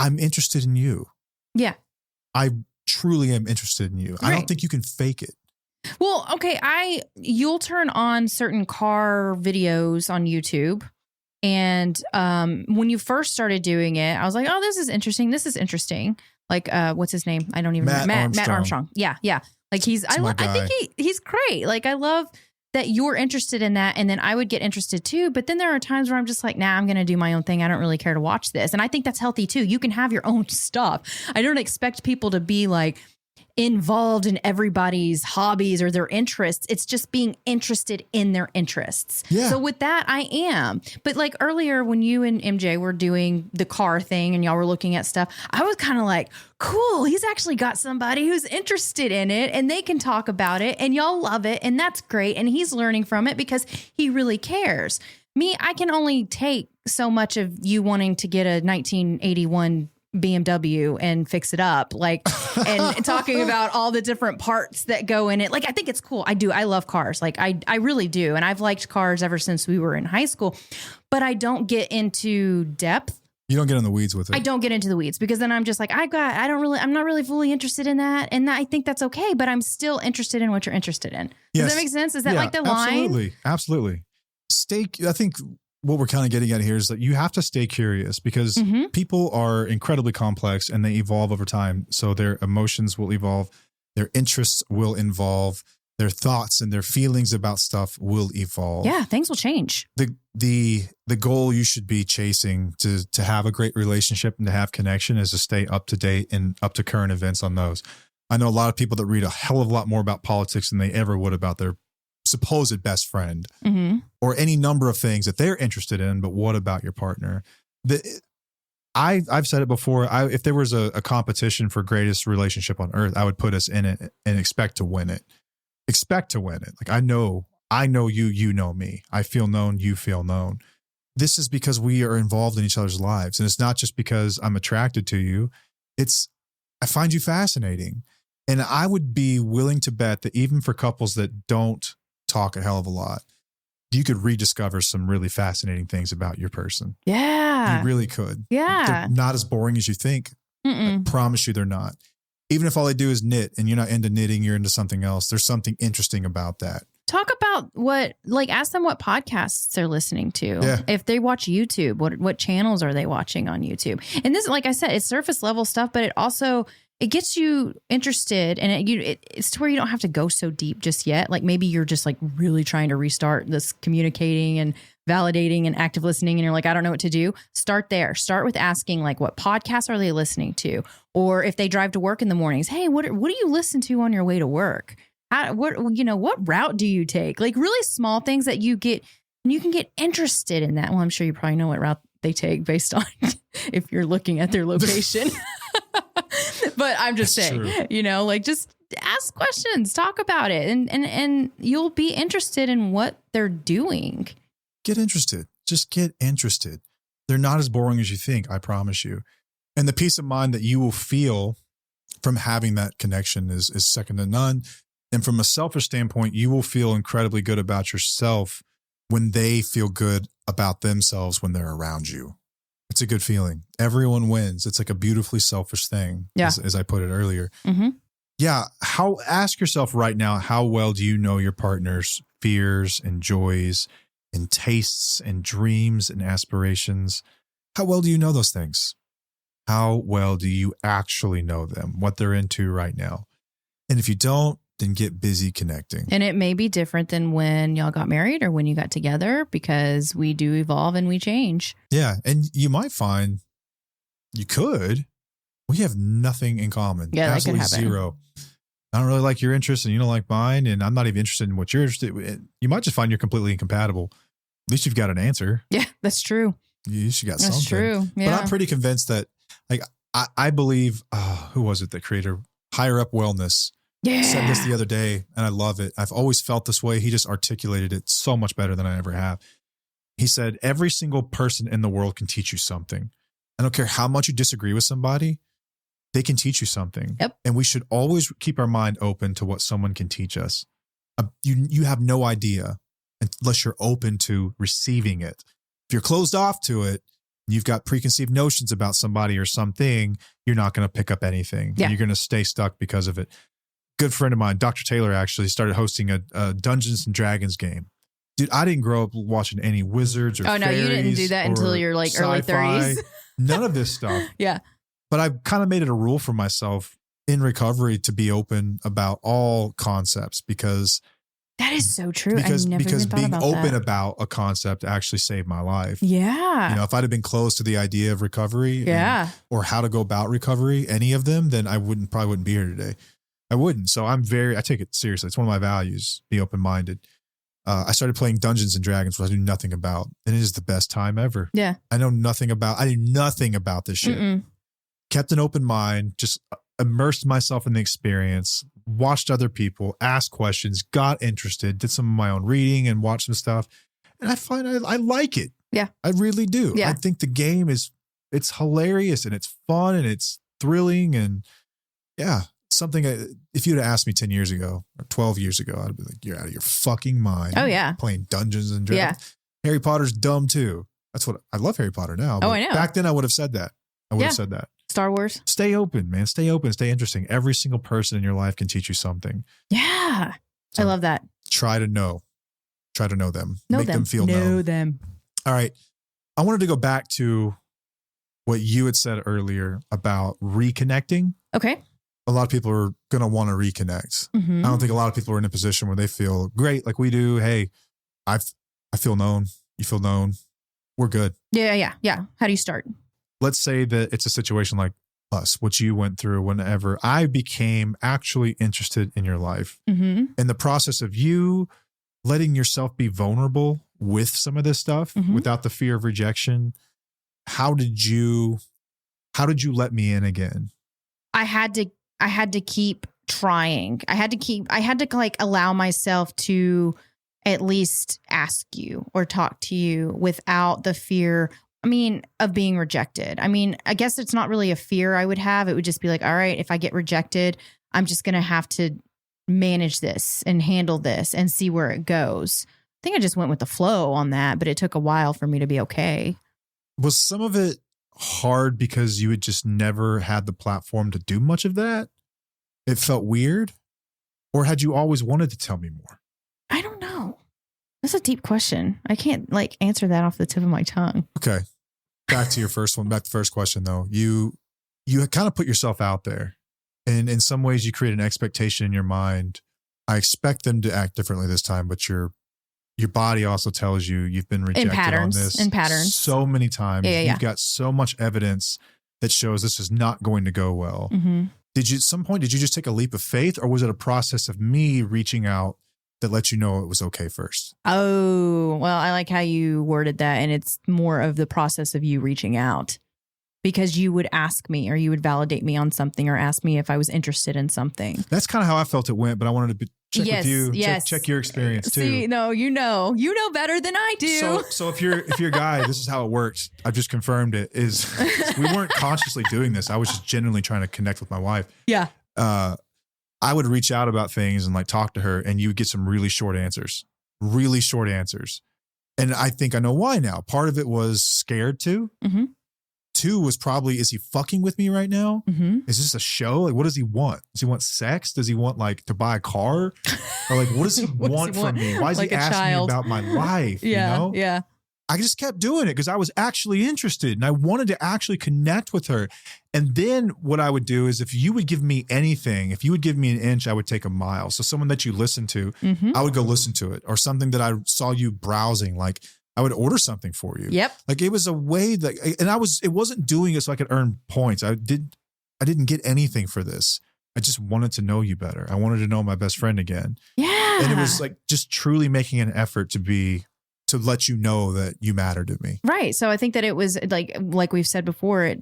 I'm interested in you. Yeah. I truly am interested in you. Right. I don't think you can fake it. Well, okay. You'll turn on certain car videos on YouTube. And when you first started doing it, I was like, oh, this is interesting. This is interesting. Like, what's his name? I don't even know. Matt Armstrong. Yeah. Yeah. Like I think he's great. Like I love that you're interested in that. And then I would get interested too. But then there are times where I'm just like, nah, I'm going to do my own thing. I don't really care to watch this. And I think that's healthy too. You can have your own stuff. I don't expect people to be like involved in everybody's hobbies or their interests. It's just being interested in their interests. Yeah. So with that, I am. But like earlier when you and MJ were doing the car thing and y'all were looking at stuff, I was kind of like, cool, he's actually got somebody who's interested in it and they can talk about it and y'all love it. And that's great. And he's learning from it because he really cares. Me, I can only take so much of you wanting to get a 1981 BMW and fix it up, like, and talking about all the different parts that go in it. Like, I think it's cool. I love cars. Like, I really do. And I've liked cars ever since we were in high school, but I don't get into depth. You don't get in the weeds with it. I don't get into the weeds because then I'm just like, I'm not really fully interested in that. And I think that's okay, but I'm still interested in what you're interested in. Does that make sense? Is that like the line? Absolutely. I think what we're kind of getting at here is that you have to stay curious because people are incredibly complex and they evolve over time. So their emotions will evolve, their interests will evolve. their thoughts and their feelings about stuff will evolve. Yeah, things will change. The goal you should be chasing to have a great relationship and to have connection is to stay up to date and up to current events on those. I know a lot of people that read a hell of a lot more about politics than they ever would about their supposed best friend or any number of things that they're interested in. But what about your partner? I've said it before. If there was a competition for greatest relationship on earth, I would put us in it and expect to win it. Expect to win it. Like I know you, you know me. I feel known, you feel known. This is because we are involved in each other's lives. And it's not just because I'm attracted to you. I find you fascinating. And I would be willing to bet that even for couples that don't talk a hell of a lot, you could rediscover some really fascinating things about your person. Yeah. You really could. Yeah. They're not as boring as you think. I promise you they're not. Even if all they do is knit and you're not into knitting, you're into something else. There's something interesting about that. Talk about ask them what podcasts they're listening to. Yeah. If they watch YouTube, what channels are they watching on YouTube? And this, like I said, it's surface level stuff, but it gets you interested, and it's to where you don't have to go so deep just yet. Like maybe you're just like really trying to restart this communicating and validating and active listening, and you're like, I don't know what to do. Start there. Start with asking like, what podcasts are they listening to? Or if they drive to work in the mornings, hey, what do you listen to on your way to work? What route do you take? Like really small things that you can get interested in that. Well, I'm sure you probably know what route they take based on if you're looking at their location. But I'm just saying, just ask questions, talk about it, and you'll be interested in what they're doing. Get interested. Just get interested. They're not as boring as you think, I promise you. And the peace of mind that you will feel from having that connection is second to none. And from a selfish standpoint, you will feel incredibly good about yourself when they feel good about themselves when they're around you. It's a good feeling. Everyone wins. It's like a beautifully selfish thing, as I put it earlier. Mm-hmm. Yeah. Ask yourself right now, how well do you know your partner's fears and joys and tastes and dreams and aspirations? How well do you know those things? How well do you actually know them, what they're into right now? And if you don't, then get busy connecting. And it may be different than when y'all got married or when you got together, because we do evolve and we change. Yeah. And you might find we have nothing in common. Yeah, absolutely that could happen. Zero. I don't really like your interests and you don't like mine. And I'm not even interested in what you're interested in. You might just find you're completely incompatible. At least you've got an answer. Yeah, that's true. You should got That's something. true. Yeah. But I'm pretty convinced that I believe, who was it that created Higher Up Wellness? Yeah. Said this the other day, and I love it. I've always felt this way. He just articulated it so much better than I ever have. He said, every single person in the world can teach you something. I don't care how much you disagree with somebody, they can teach you something. Yep. And we should always keep our mind open to what someone can teach us. You have no idea unless you're open to receiving it. If you're closed off to it, you've got preconceived notions about somebody or something, you're not going to pick up anything. Yeah. You're going to stay stuck because of it. Good friend of mine, Dr. Taylor, actually started hosting a Dungeons and Dragons game. Dude, I didn't grow up watching any wizards or Oh, no, you didn't do that until you're like early 30s. None of this stuff. Yeah. But I've kind of made it a rule for myself in recovery to be open about all concepts because that is so true. Because I never even thought being about open that. about a concept actually saved my life. Yeah. If I'd have been closed to the idea of recovery or how to go about recovery, any of them, then I probably wouldn't be here today. I wouldn't. So I take it seriously. It's one of my values, be open-minded. I started playing Dungeons and Dragons, which I knew nothing about. And it is the best time ever. Yeah. I knew nothing about this shit. Mm-mm. Kept an open mind, just immersed myself in the experience, watched other people, asked questions, got interested, did some of my own reading and watched some stuff. And I find I like it. Yeah. I really do. Yeah. I think the game it's hilarious and it's fun and it's thrilling and yeah. Something, if you'd have asked me 10 years ago or 12 years ago, I'd be like, you're out of your fucking mind. Oh, yeah. Playing Dungeons and Dragons. Yeah. Harry Potter's dumb too. That's what I love Harry Potter now. Oh, I know. Back then I would have said that. Said that. Star Wars. Stay open, man. Stay open. Stay interesting. Every single person in your life can teach you something. Yeah. So I love that. Try to know them. Make them feel know known. them. All right. I wanted to go back to what you had said earlier about reconnecting. Okay. a lot of people are going to want to reconnect. Mm-hmm. I don't think a lot of people are in a position where they feel great like we do. Hey, I feel known. You feel known. We're good. Yeah. How do you start? Let's say that it's a situation like us, what you went through whenever I became actually interested in your life. Mm-hmm. In the process of you letting yourself be vulnerable with some of this stuff without the fear of rejection. How did you let me in again? I had to keep trying. I had to like allow myself to at least ask you or talk to you without the fear, of being rejected. I guess it's not really a fear I would have. It would just be like, all right, if I get rejected, I'm just going to have to manage this and handle this and see where it goes. I think I just went with the flow on that, but it took a while for me to be okay. Was some of it hard because you had just never had the platform to do much of that? It felt weird? Or had you always wanted to tell me more? I don't know. That's a deep question. I can't answer that off the tip of my tongue. Okay. Back to your first one. Back to the first question though. You kind of put yourself out there. And in some ways you create an expectation in your mind. I expect them to act differently this time, but your body also tells you you've been rejected on this in patterns so many times. Yeah. You've got so much evidence that shows this is not going to go well. Mm-hmm. At some point, did you just take a leap of faith, or was it a process of me reaching out that let you know it was okay first? Oh, well, I like how you worded that. And it's more of the process of you reaching out, because you would ask me or you would validate me on something or ask me if I was interested in something. That's kind of how I felt it went, but I wanted to check with you, check your experience too. See, no, you know better than I do. So if you're a guy, this is how it works. I've just confirmed it is we weren't consciously doing this. I was just genuinely trying to connect with my wife. Yeah. I would reach out about things and talk to her, and you would get some really short answers. And I think I know why now. Part of it was scared too. Mm-hmm. Two was probably, is he fucking with me right now? Mm-hmm. Is this a show? What does he want? Does he want sex? Does he want to buy a car? Or what does he want from me? Why is he asking me about my life? Yeah. Yeah. I just kept doing it because I was actually interested and I wanted to actually connect with her. And then what I would do is, if you would give me anything, if you would give me an inch, I would take a mile. So someone that you listen to, I would go listen to it, or something that I saw you browsing, I would order something for you. Yep. It was a way that, and it wasn't doing it so I could earn points. I didn't get anything for this. I just wanted to know you better. I wanted to know my best friend again. Yeah. And it was just truly making an effort to let you know that you matter to me. Right. So I think that it was like we've said before,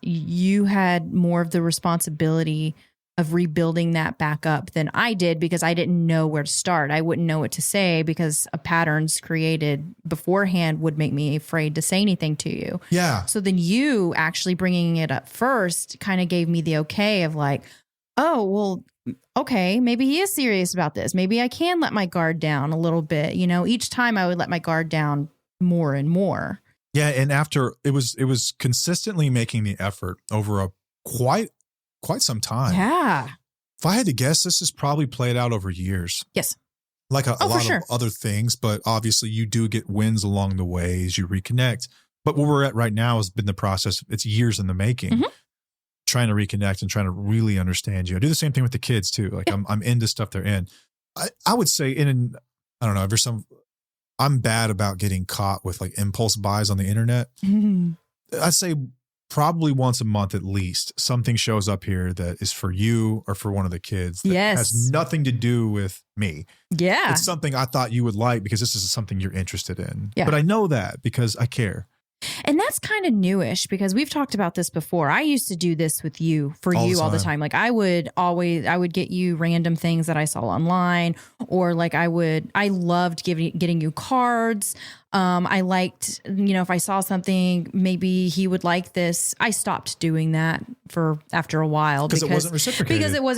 you had more of the responsibility of rebuilding that back up than I did, because I didn't know where to start. I wouldn't know what to say, because patterns created beforehand would make me afraid to say anything to you. Yeah. So then you actually bringing it up first kind of gave me the okay of oh, well, okay, maybe he is serious about this. Maybe I can let my guard down a little bit. Each time I would let my guard down more and more. Yeah. And after it was consistently making the effort over a quite some time. Yeah. If I had to guess, this has probably played out over years. Yes. A lot of other things, but obviously you do get wins along the way as you reconnect. But where we're at right now has been the process. It's years in the making, trying to reconnect and trying to really understand you. I do the same thing with the kids too. I'm into stuff they're in. I would say I don't know, I'm bad about getting caught with impulse buys on the internet. I'd say probably once a month at least, something shows up here that is for you or for one of the kids that has nothing to do with me. Yeah. It's something I thought you would like because this is something you're interested in. Yeah. But I know that because I care. And that's kind of newish, because we've talked about this before. I used to do this with you all the time. I would get you random things that I saw online, or I loved getting you cards. I liked, if I saw something, maybe he would like this. I stopped doing that after a while because it wasn't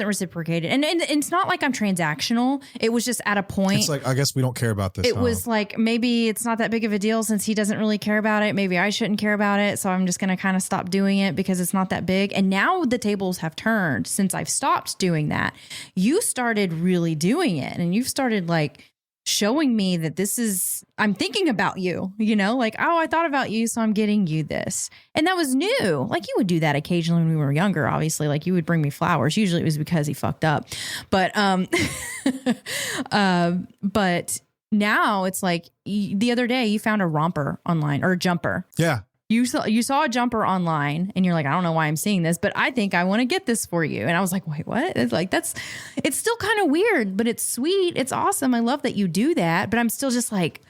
reciprocated. And it's not like I'm transactional. It was just at a point. It's I guess we don't care about this. It was maybe it's not that big of a deal since he doesn't really care about it. Maybe I shouldn't care about it. So I'm just going to kind of stop doing it because it's not that big. And now the tables have turned since I've stopped doing that. You started really doing it, and you've started showing me that I'm thinking about you, like, oh, I thought about you, so I'm getting you this. And that was new. Like, you would do that occasionally when we were younger, obviously. Like, you would bring me flowers. Usually it was because he fucked up. But, but now it's like the other day you found a romper online or a jumper. Yeah. You saw a jumper online and you're like, I don't know why I'm seeing this, but I think I want to get this for you. And I was like, wait, what? It's like, it's still kind of weird, but it's sweet. It's awesome. I love that you do that, but I'm still just like,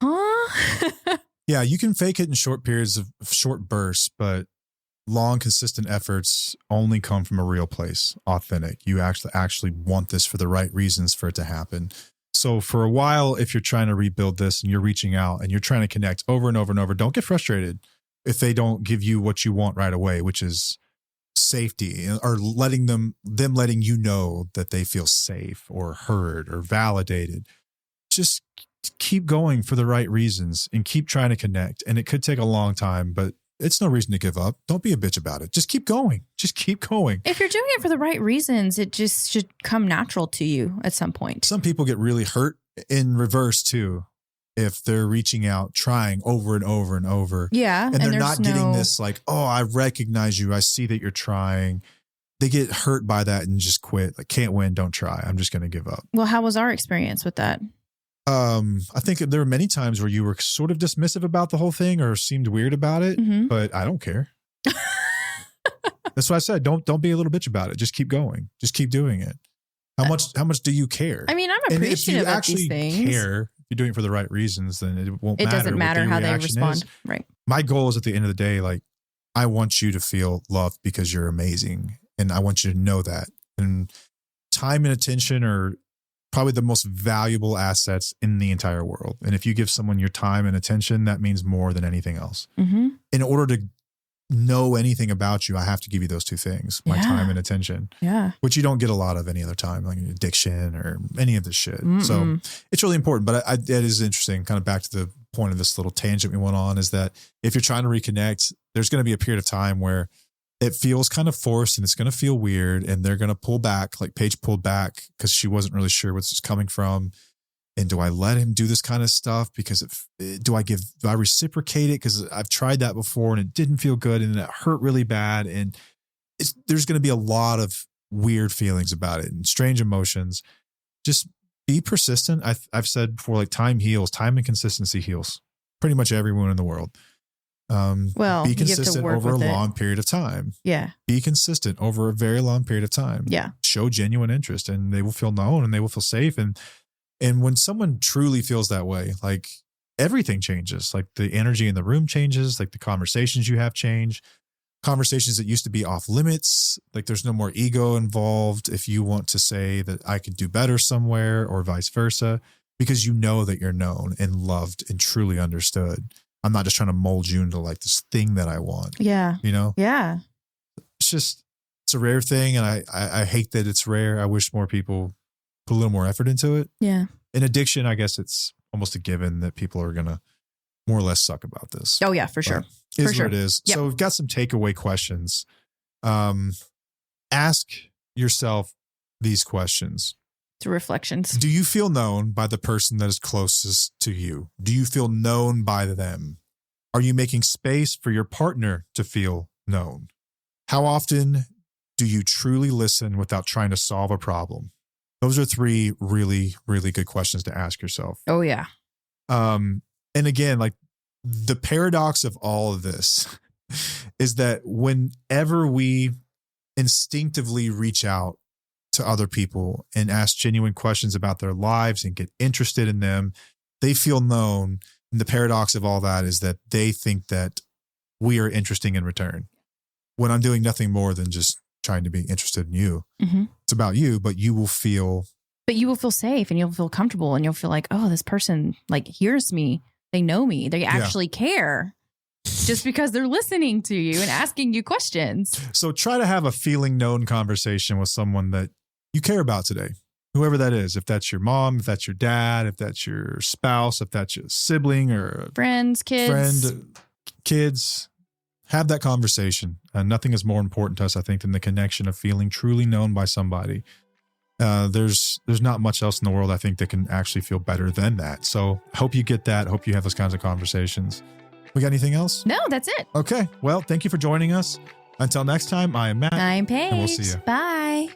huh? Yeah. You can fake it in short periods of short bursts, but long, consistent efforts only come from a real place, authentic. You actually want this for the right reasons for it to happen. So for a while, if you're trying to rebuild this and you're reaching out and you're trying to connect over and over and over, don't get frustrated if they don't give you what you want right away, which is safety, or letting them letting you know that they feel safe or heard or validated. Just keep going for the right reasons and keep trying to connect. And it could take a long time, but it's no reason to give up. Don't be a bitch about it. Just keep going. Just keep going. If you're doing it for the right reasons, it just should come natural to you at some point. Some people get really hurt in reverse too, if they're reaching out, trying over and over and over. Yeah. And they're not getting this like, oh, I recognize you. I see that you're trying. They get hurt by that and just quit. Like, can't win, don't try. I'm just going to give up. Well, how was our experience with that? I think there were many times where you were sort of dismissive about the whole thing or seemed weird about it, but I don't care. That's what I said. Don't be a little bitch about it. Just keep going. Just keep doing it. How much do you care? I mean, I'm appreciative of these things. If you actually care, if you're doing it for the right reasons, then it won't matter. It doesn't matter how they respond. Right. My goal is at the end of the day, like, I want you to feel loved because you're amazing. And I want you to know that. And time and attention are probably the most valuable assets in the entire world. And if you give someone your time and attention, that means more than anything else. Mm-hmm. In order to know anything about you, I have to give you those two things, my time and attention, which you don't get a lot of any other time, like addiction or any of this shit. So it's really important. But that is interesting. Kind of back to the point of this little tangent we went on, is that if you're trying to reconnect, there's going to be a period of time where it feels kind of forced and it's going to feel weird, and they're going to pull back, like Paige pulled back because she wasn't really sure where this was coming from. And do I let him do this kind of stuff? Because do I reciprocate it? Because I've tried that before and it didn't feel good and it hurt really bad. And there's going to be a lot of weird feelings about it and strange emotions. Just be persistent. I've said before, like, time heals. Time and consistency heals pretty much everyone in the world. Well, be consistent over a long period of time. Yeah. Be consistent over a very long period of time. Yeah. Show genuine interest and they will feel known and they will feel safe. And when someone truly feels that way, like, everything changes. Like, the energy in the room changes. Like, the conversations you have change. Conversations that used to be off limits. Like, there's no more ego involved if you want to say that I could do better somewhere, or vice versa, because you know that you're known and loved and truly understood. I'm not just trying to mold you into like this thing that I want. Yeah. You know? Yeah. It's a rare thing. And I hate that it's rare. I wish more people put a little more effort into it. Yeah. In addiction, I guess it's almost a given that people are going to more or less suck about this. Oh yeah, for sure. It is what it is. Yep. So we've got some takeaway questions. Ask yourself these questions. To reflections. Do you feel known by the person that is closest to you? Do you feel known by them? Are you making space for your partner to feel known? How often do you truly listen without trying to solve a problem? Those are 3 really, really good questions to ask yourself. Oh, yeah. And again, like, the paradox of all of this is that whenever we instinctively reach out to other people and ask genuine questions about their lives and get interested in them, they feel known. And the paradox of all that is that they think that we are interesting in return, when I'm doing nothing more than just trying to be interested in you. Mm-hmm. It's about you, but you will feel safe and you'll feel comfortable and you'll feel like, oh, this person like hears me. They know me. They actually care, just because they're listening to you and asking you questions. So try to have a feeling known conversation with someone that you care about today, whoever that is. If that's your mom, if that's your dad, if that's your spouse, if that's your sibling or friends, kids, have that conversation. Nothing is more important to us, I think, than the connection of feeling truly known by somebody. there's not much else in the world I think that can actually feel better than that. So hope you get that. Hope you have those kinds of conversations. We got anything else? No, that's it. Okay. Well, thank you for joining us. Until next time, I am Matt. I'm Paige. And we'll see you. Bye.